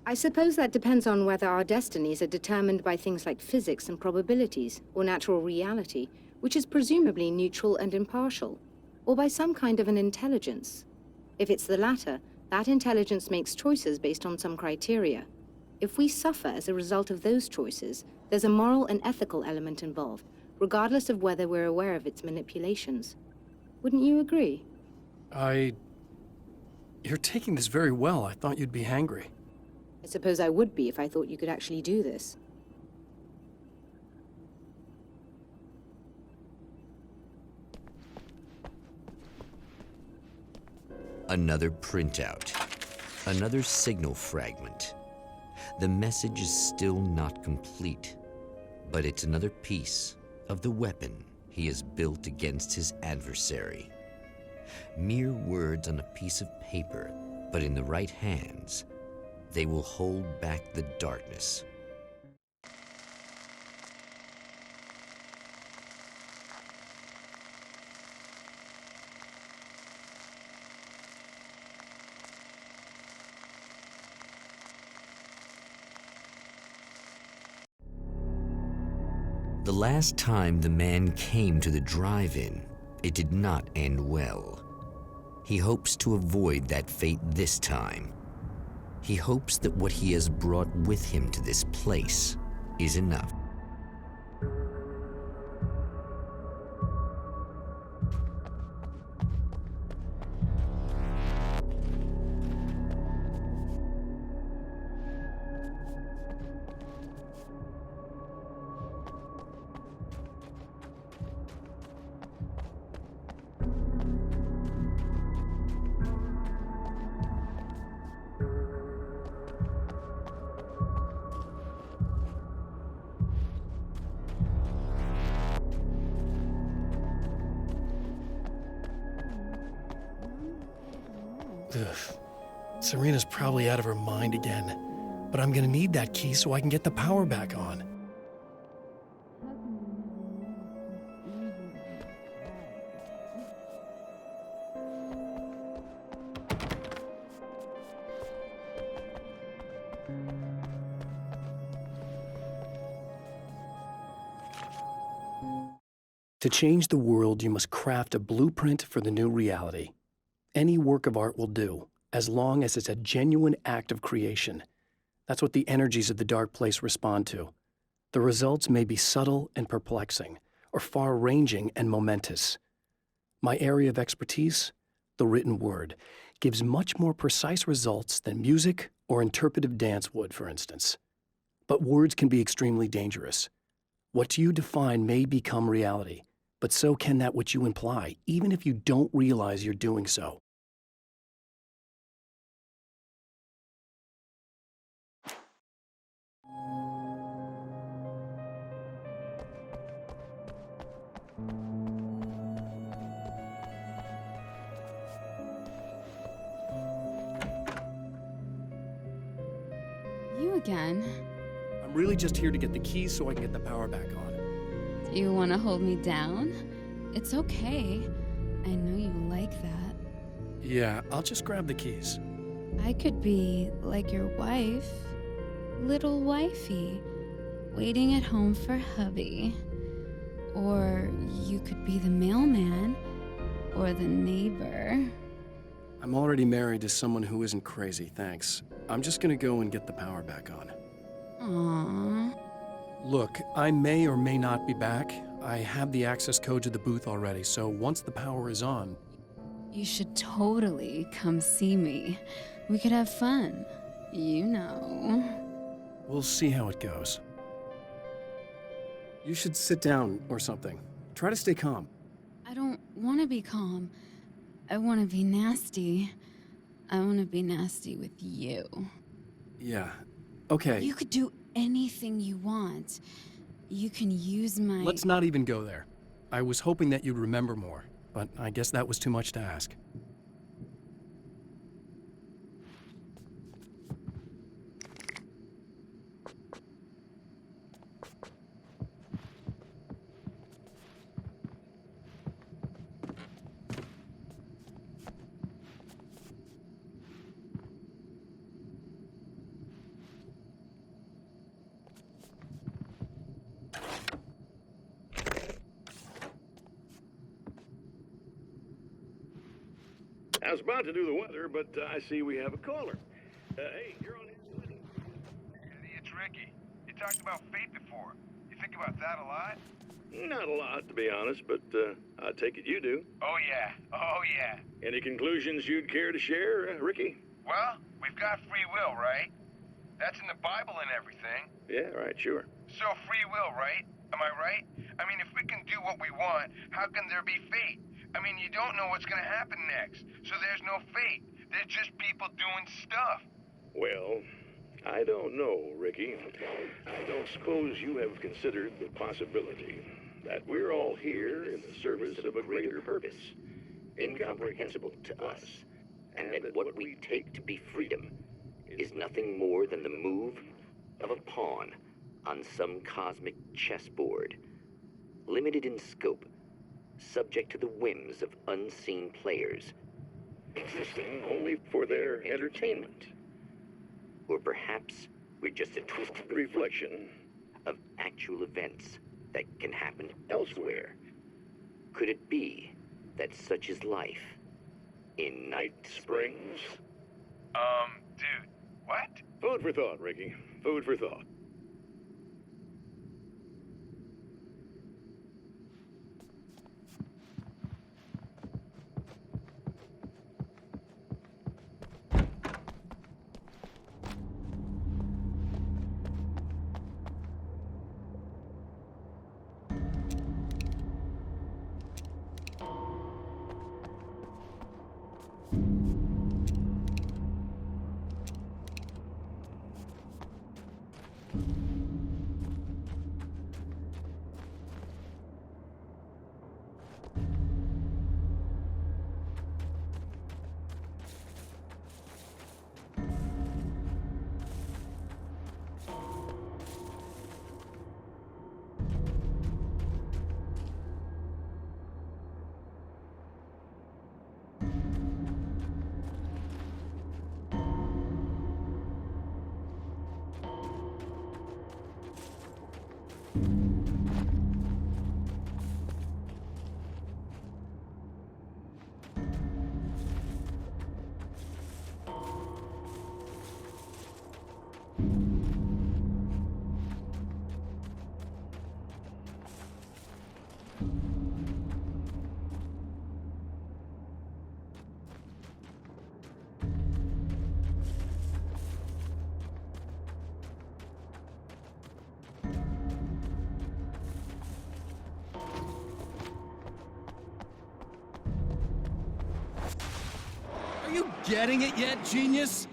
I suppose that depends on whether our destinies are determined by things like physics and probabilities, or natural reality, which is presumably neutral and impartial, or by some kind of an intelligence. If it's the latter, that intelligence makes choices based on some criteria. If we suffer as a result of those choices, there's a moral and ethical element involved, regardless of whether we're aware of its manipulations. Wouldn't you agree? You're taking this very well. I thought you'd be hangry. I suppose I would be if I thought you could actually do this. Another printout. Another signal fragment. The message is still not complete, but it's another piece of the weapon he has built against his adversary. Mere words on a piece of paper, but in the right hands, they will hold back the darkness. The last time the man came to the drive-in, it did not end well. He hopes to avoid that fate this time. He hopes that what he has brought with him to this place is enough. Ugh. Serena's probably out of her mind again, but I'm gonna need that key so I can get the power back on. To change the world, you must craft a blueprint for the new reality. Any work of art will do, as long as it's a genuine act of creation. That's what the energies of the dark place respond to. The results may be subtle and perplexing, or far-ranging and momentous. My area of expertise, the written word, gives much more precise results than music or interpretive dance would, for instance. But words can be extremely dangerous. What you define may become reality, but so can that which you imply, even if you don't realize you're doing so. You again. I'm really just here to get the keys so I can get the power back on. Do you want to hold me down? It's okay. I know you like that. Yeah, I'll just grab the keys. I could be like your wife, little wifey, waiting at home for hubby. Or you could be the mailman, or the neighbor. I'm already married to someone who isn't crazy, thanks. I'm just gonna go and get the power back on. Aww. Look, I may or may not be back. I have the access code to the booth already, so once the power is on... You should totally come see me. We could have fun. You know. We'll see how it goes. You should sit down or something. Try to stay calm. I don't want to be calm. I want to be nasty. I want to be nasty with you. Yeah, okay. You could do anything you want. You can use my... Let's not even go there. I was hoping that you'd remember more, but I guess that was too much to ask. I was about to do the weather, but I see we have a caller. Hey, you're on his list. Eddie, it's Ricky. You talked about fate before. You think about that a lot? Not a lot, to be honest, but I take it you do. Oh, yeah. Oh, yeah. Any conclusions you'd care to share, Ricky? Well, we've got free will, right? That's in the Bible and everything. Yeah, right, sure. So free will, right? Am I right? I mean, if we can do what we want, how can there be fate? I mean, you don't know what's going to happen next, so there's no fate. There's just people doing stuff. Well, I don't know, Ricky. I don't suppose you have considered the possibility that we're all here in the service of a greater purpose, incomprehensible to us, And that what we take to be freedom is nothing more than the move of a pawn on some cosmic chessboard, limited in scope, subject to the whims of unseen players, existing only for their entertainment. or perhaps we're just a twisted Reflection of actual events that can happen elsewhere. Could it be that such is life in Night Springs? Dude, what? Food for thought, Ricky. Food for thought. you getting it yet, genius?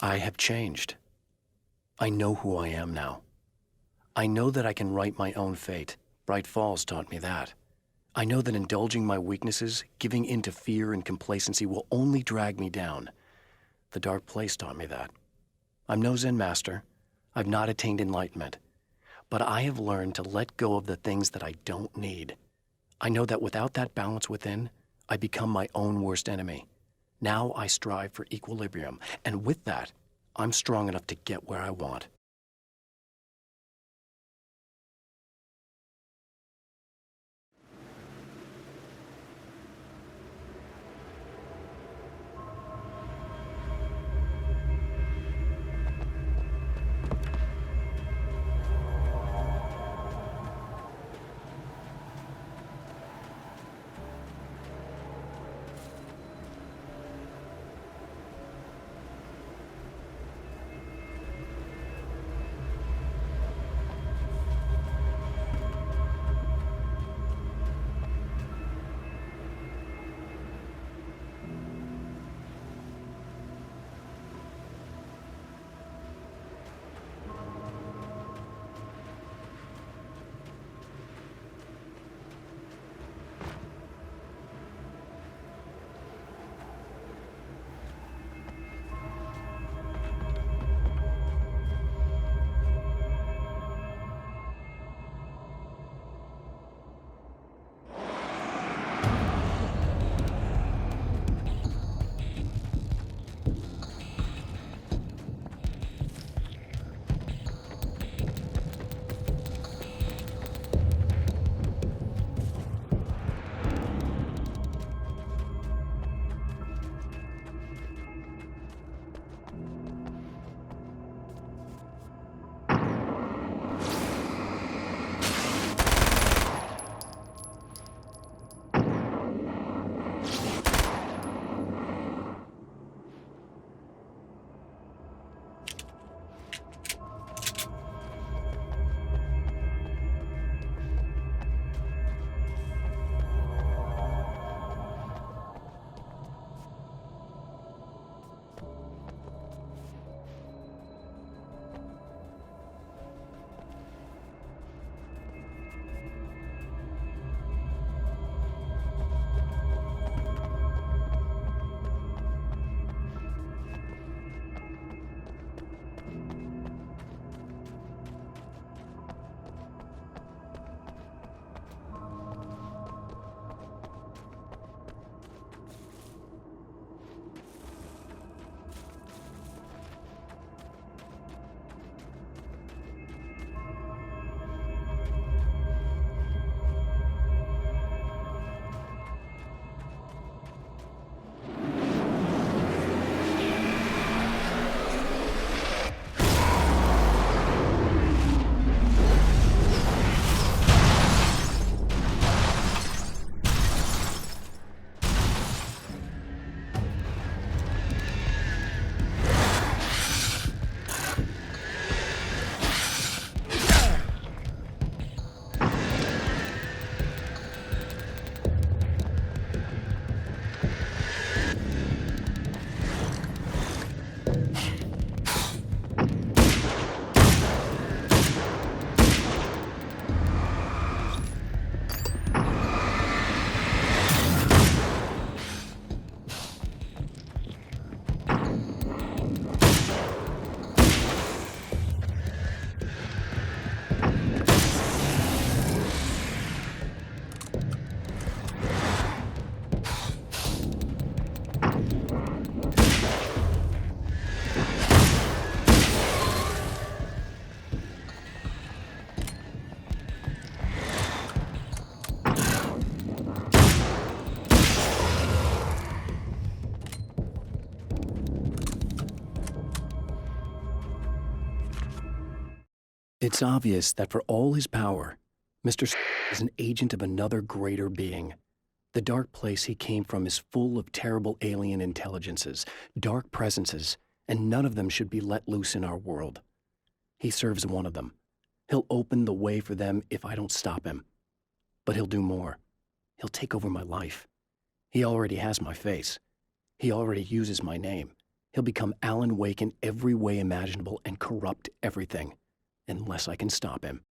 I have changed. I know who I am now. I know that I can write my own fate. Bright Falls taught me that. I know that indulging my weaknesses, giving in to fear and complacency will only drag me down. The dark place taught me that. I'm no Zen master. I've not attained enlightenment. But I have learned to let go of the things that I don't need. I know that without that balance within, I become my own worst enemy. Now I strive for equilibrium, and with that, I'm strong enough to get where I want. It's obvious that for all his power, Mr. is an agent of another greater being. The dark place he came from is full of terrible alien intelligences, dark presences, and none of them should be let loose in our world. He serves one of them. He'll open the way for them if I don't stop him. But he'll do more. He'll take over my life. He already has my face. He already uses my name. He'll become Alan Wake in every way imaginable and corrupt everything. unless I can stop him.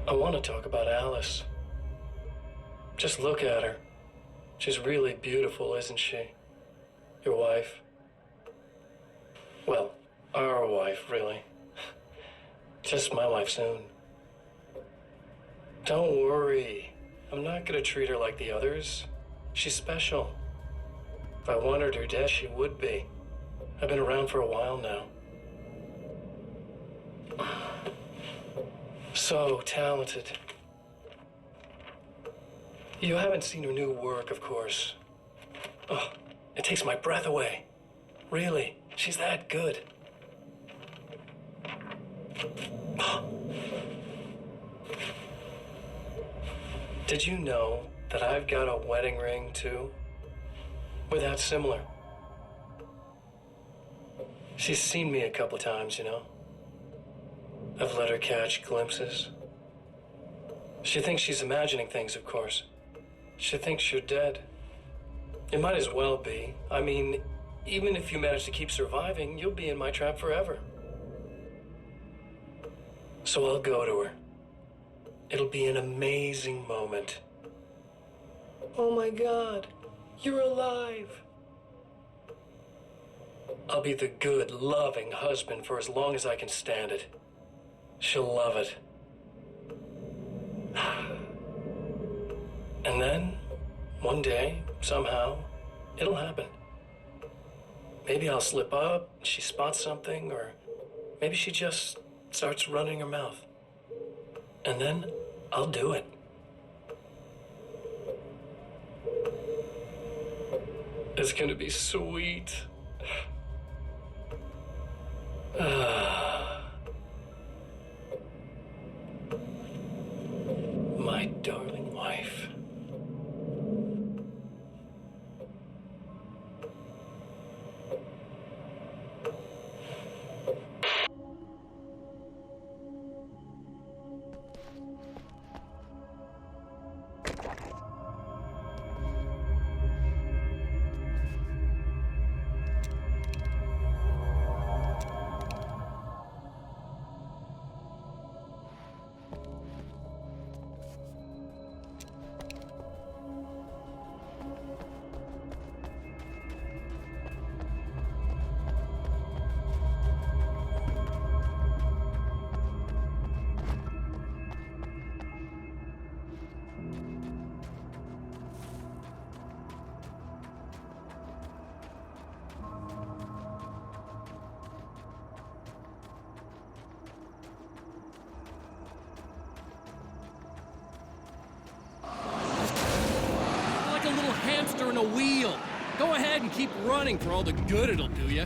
I want to talk about Alice. Just look at her. She's really beautiful, isn't she? Your wife. Well, our wife, really. Just my wife soon. Don't worry. I'm not gonna treat her like the others. She's special. If I wanted her dead, she would be. I've been around for a while now. So talented. You haven't seen her new work, of course. Oh, it takes my breath away. Really, she's that good. Did you know that I've got a wedding ring, too? We're that similar. She's seen me a couple times, you know. I've let her catch glimpses. She thinks she's imagining things, of course. She thinks you're dead. It might as well be. I mean, even if you manage to keep surviving, you'll be in my trap forever. So I'll go to her. It'll be an amazing moment. Oh my God, you're alive. I'll be the good, loving husband for as long as I can stand it. She'll love it. And then, one day, somehow, it'll happen. Maybe I'll slip up, she spots something, or maybe she just starts running her mouth. And then I'll do it. It's gonna be sweet. My darling wife. Hamster in a wheel. Go ahead and keep running for all the good it'll do you.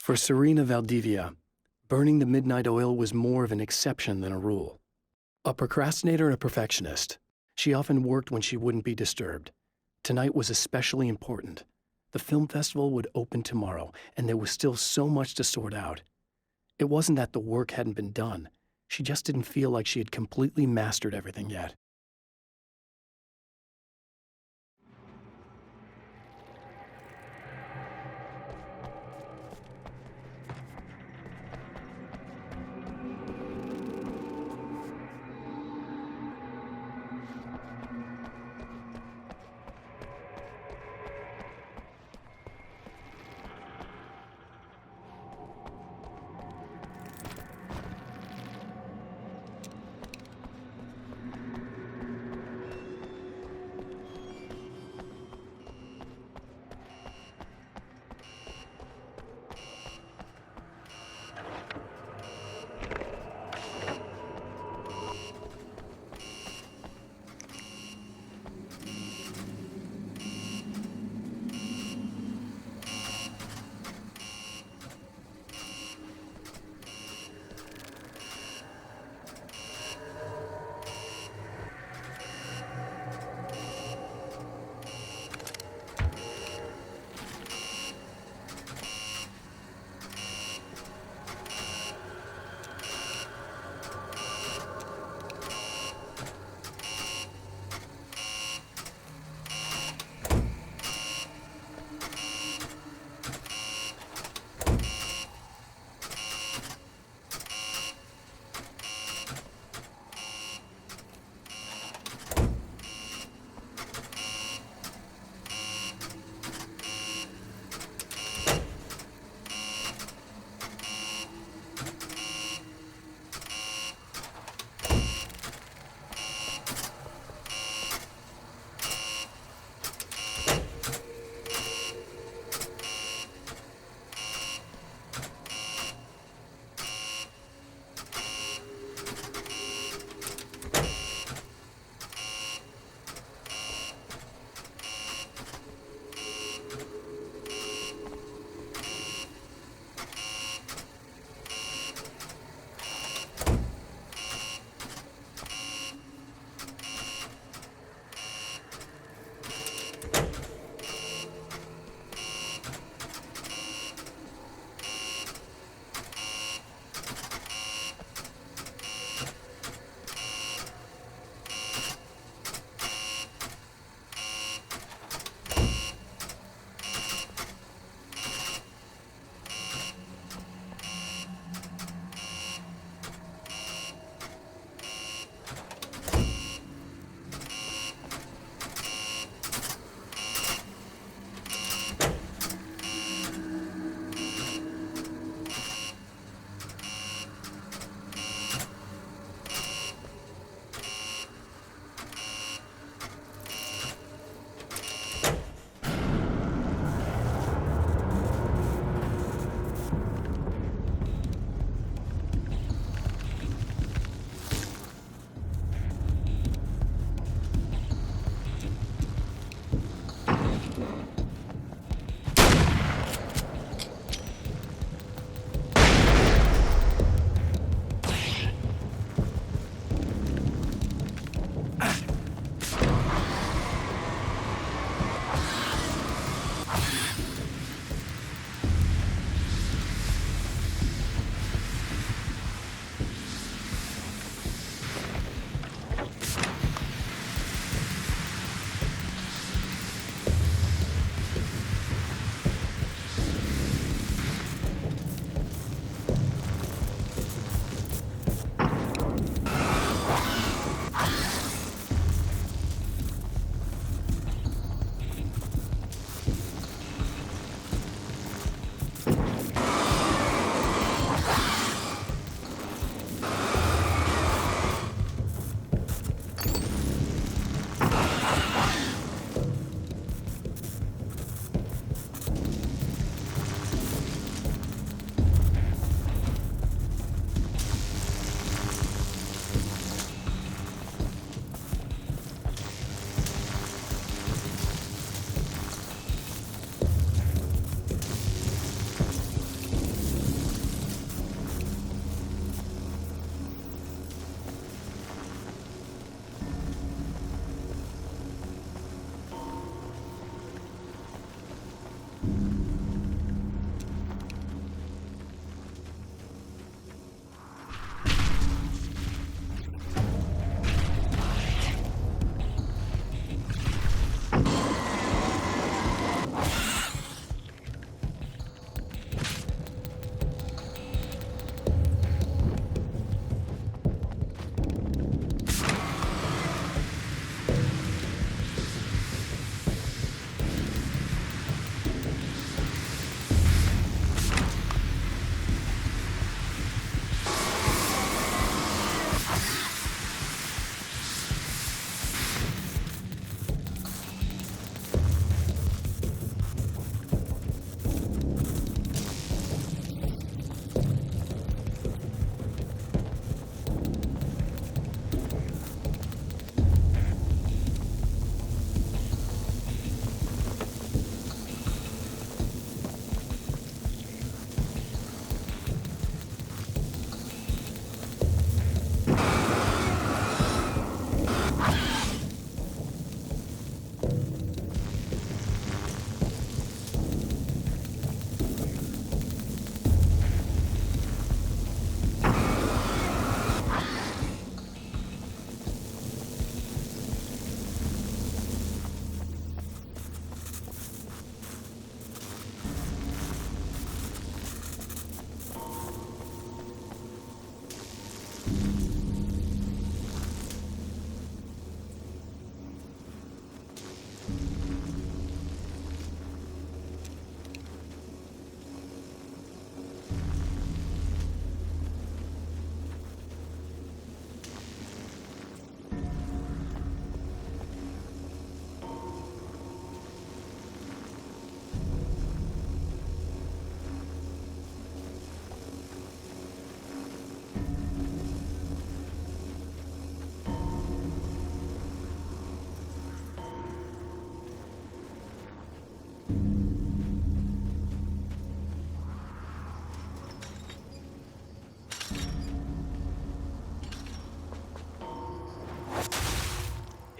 For Serena Valdivia, burning the midnight oil was more of an exception than a rule. A procrastinator and a perfectionist, she often worked when she wouldn't be disturbed. Tonight was especially important. The film festival would open tomorrow, and there was still so much to sort out. It wasn't that the work hadn't been done. She just didn't feel like she had completely mastered everything yet.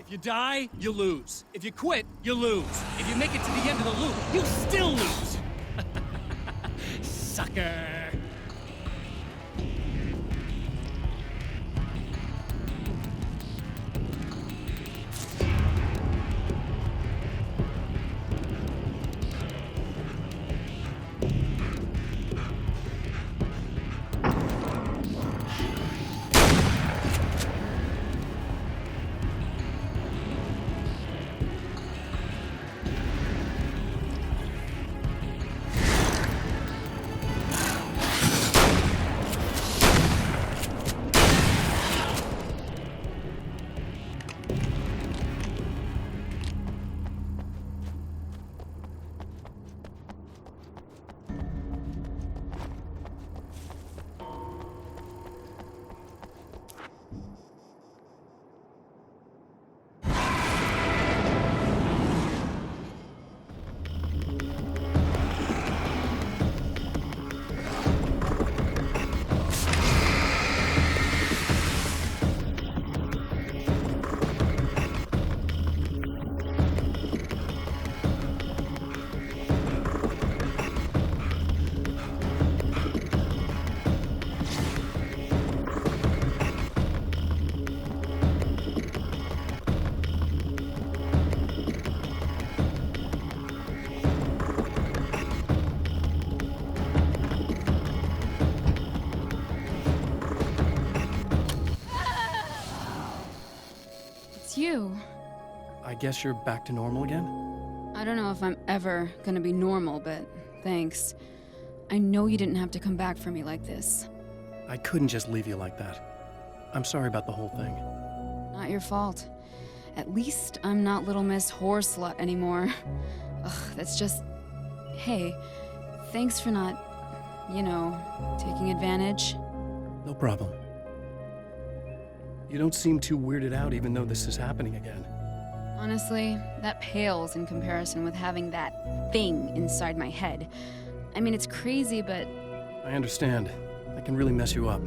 If you die, you lose. If you quit, you lose. If you make it to the end of the loop, you still lose. Sucker. You. I guess you're back to normal again? I don't know if I'm ever gonna be normal, but thanks. I know you didn't have to come back for me like this. I couldn't just leave you like that. I'm sorry about the whole thing. Not your fault. At least I'm not Little Miss Whore Slut anymore. Ugh, that's just... Hey, thanks for not, you know, taking advantage. No problem. You don't seem too weirded out even though this is happening again. Honestly, that pales in comparison with having that thing inside my head. I mean, it's crazy, but... I understand. That can really mess you up.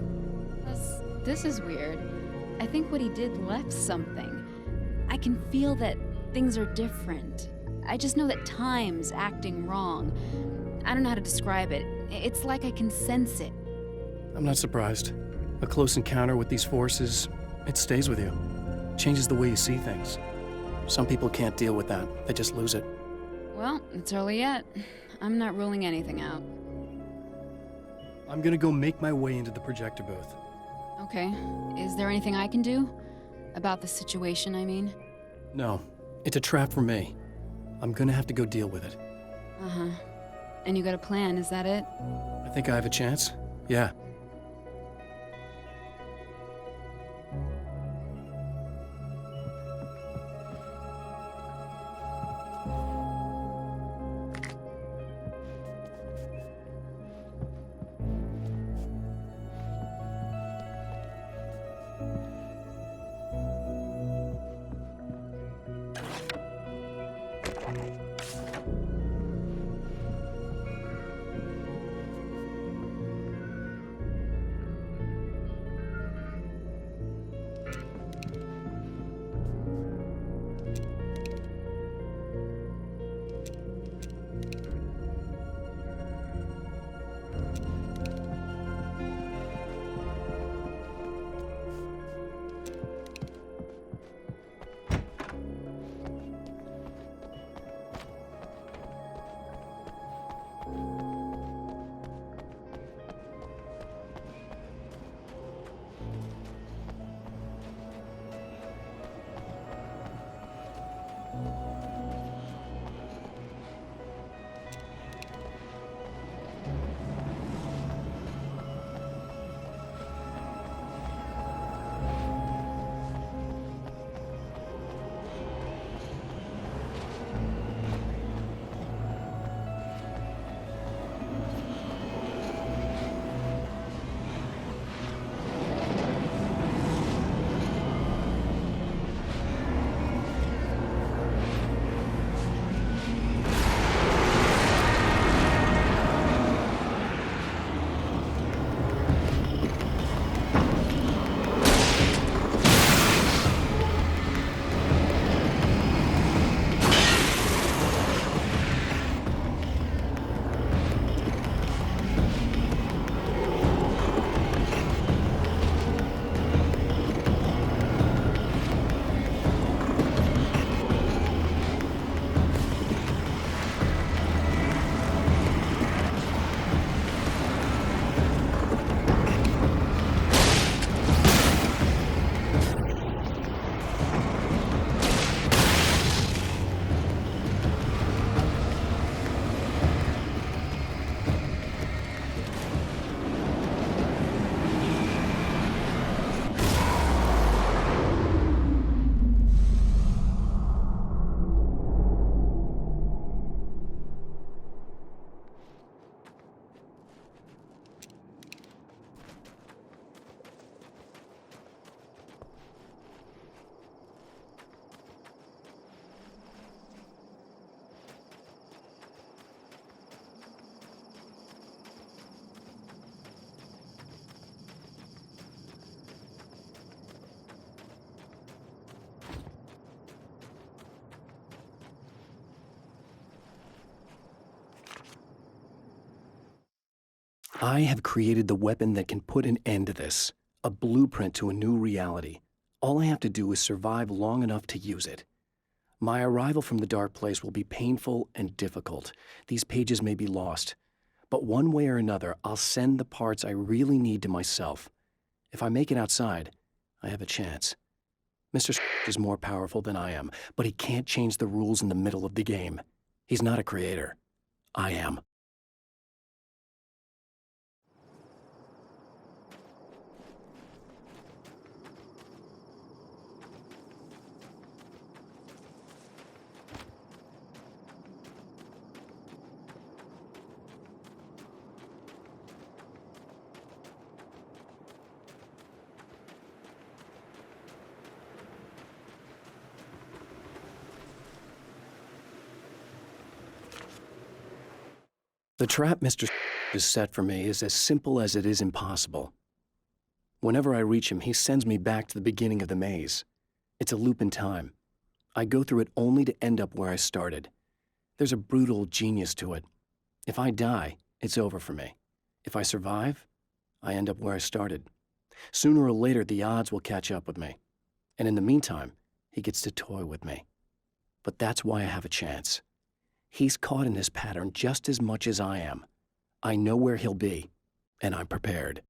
Plus, this is weird. I think what he did left something. I can feel that things are different. I just know that time's acting wrong. I don't know how to describe it. It's like I can sense it. I'm not surprised. A close encounter with these forces, it stays with you. Changes the way you see things. Some people can't deal with that. They just lose it. Well, it's early yet. I'm not ruling anything out. I'm gonna go make my way into the projector booth. Okay. Is there anything I can do? About the situation, I mean? No. It's a trap for me. I'm gonna have to go deal with it. Uh-huh. And you got a plan, is that it? I think I have a chance. Yeah. I have created the weapon that can put an end to this, a blueprint to a new reality. All I have to do is survive long enough to use it. My arrival from the dark place will be painful and difficult. These pages may be lost. But one way or another, I'll send the parts I really need to myself. If I make it outside, I have a chance. Mr. is more powerful than I am, but he can't change the rules in the middle of the game. He's not a creator. I am. The trap Mr. has set for me is as simple as it is impossible. Whenever I reach him, he sends me back to the beginning of the maze. It's a loop in time. I go through it only to end up where I started. There's a brutal genius to it. If I die, it's over for me. If I survive, I end up where I started. Sooner or later, the odds will catch up with me. And in the meantime, he gets to toy with me. But that's why I have a chance. He's caught in this pattern just as much as I am. I know where he'll be, and I'm prepared.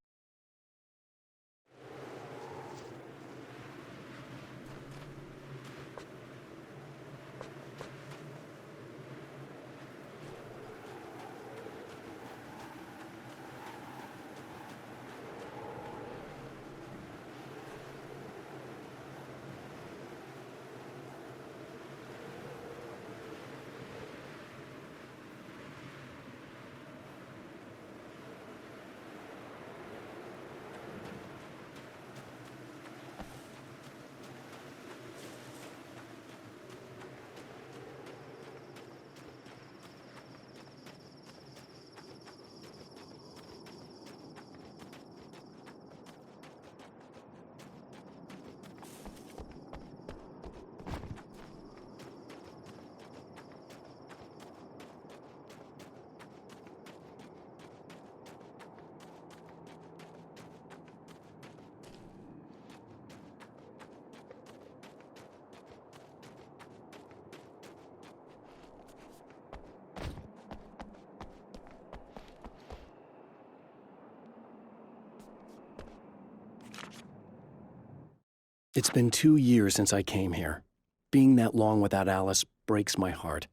It's been 2 years since I came here. Being that long without Alice breaks my heart,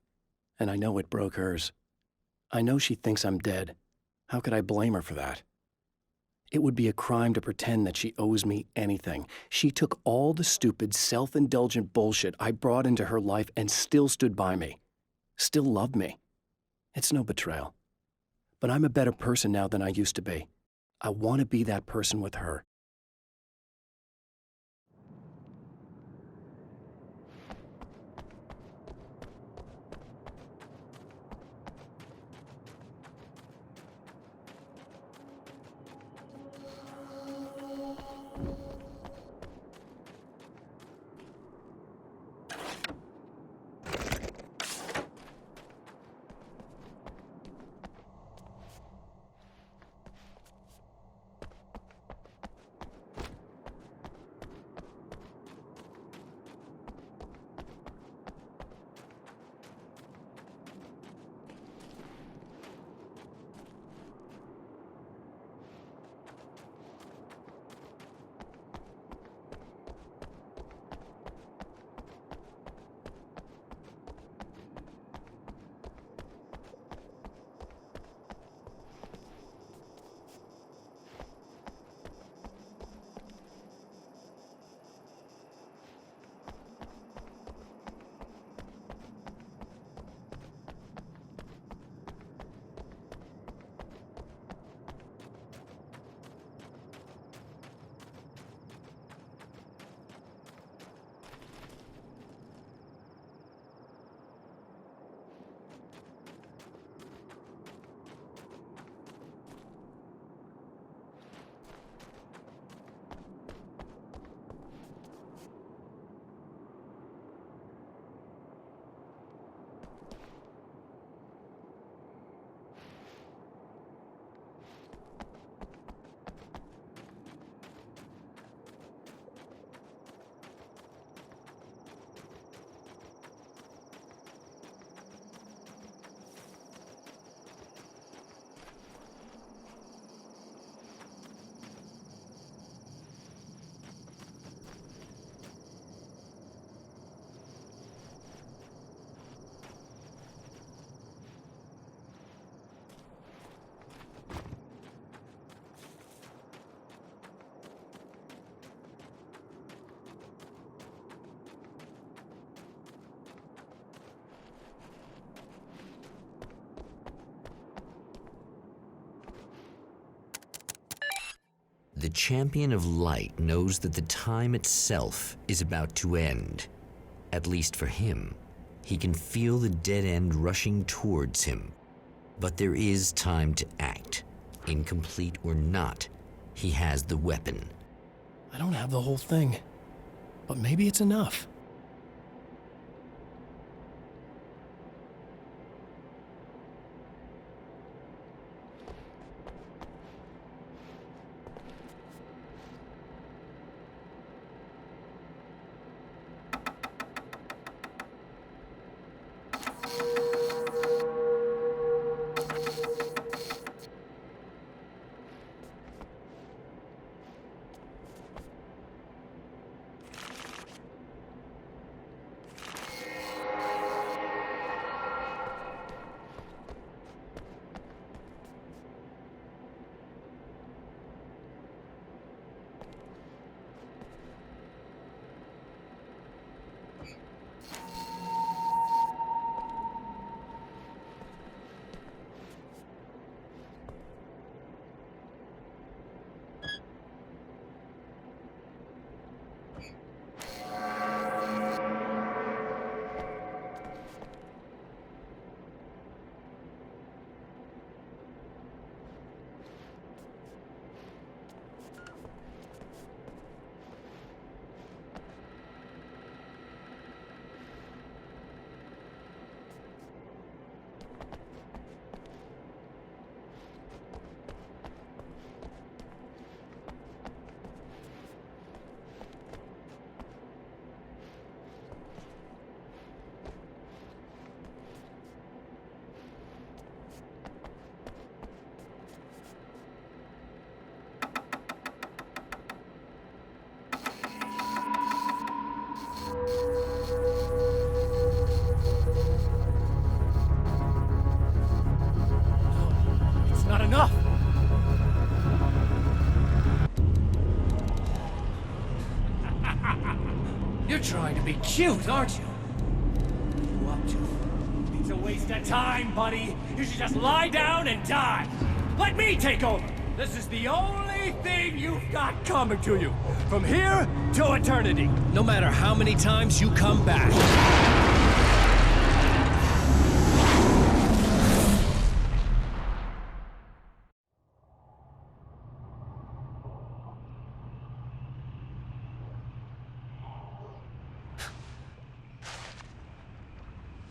and I know it broke hers. I know she thinks I'm dead. How could I blame her for that? It would be a crime to pretend that she owes me anything. She took all the stupid, self-indulgent bullshit I brought into her life and still stood by me. Still loved me. It's no betrayal. But I'm a better person now than I used to be. I want to be that person with her. champion of light knows that the time itself is about to end. At least for him. He can feel the dead end rushing towards him. But there is time to act. Incomplete or not, he has the weapon. I don't have the whole thing, but maybe it's enough. Not enough! You're trying to be cute, aren't you? What are you up to? It's a waste of time, buddy. You should just lie down and die. Let me take over. This is the only thing you've got coming to you. From here to eternity. No matter how many times you come back.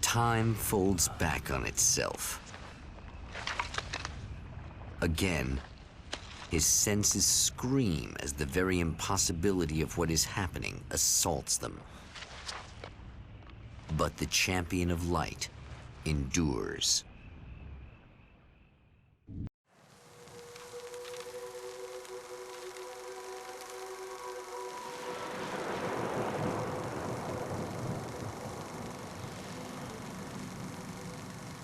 Time folds back on itself. Again, his senses scream as the very impossibility of what is happening assaults them. But the champion of light endures.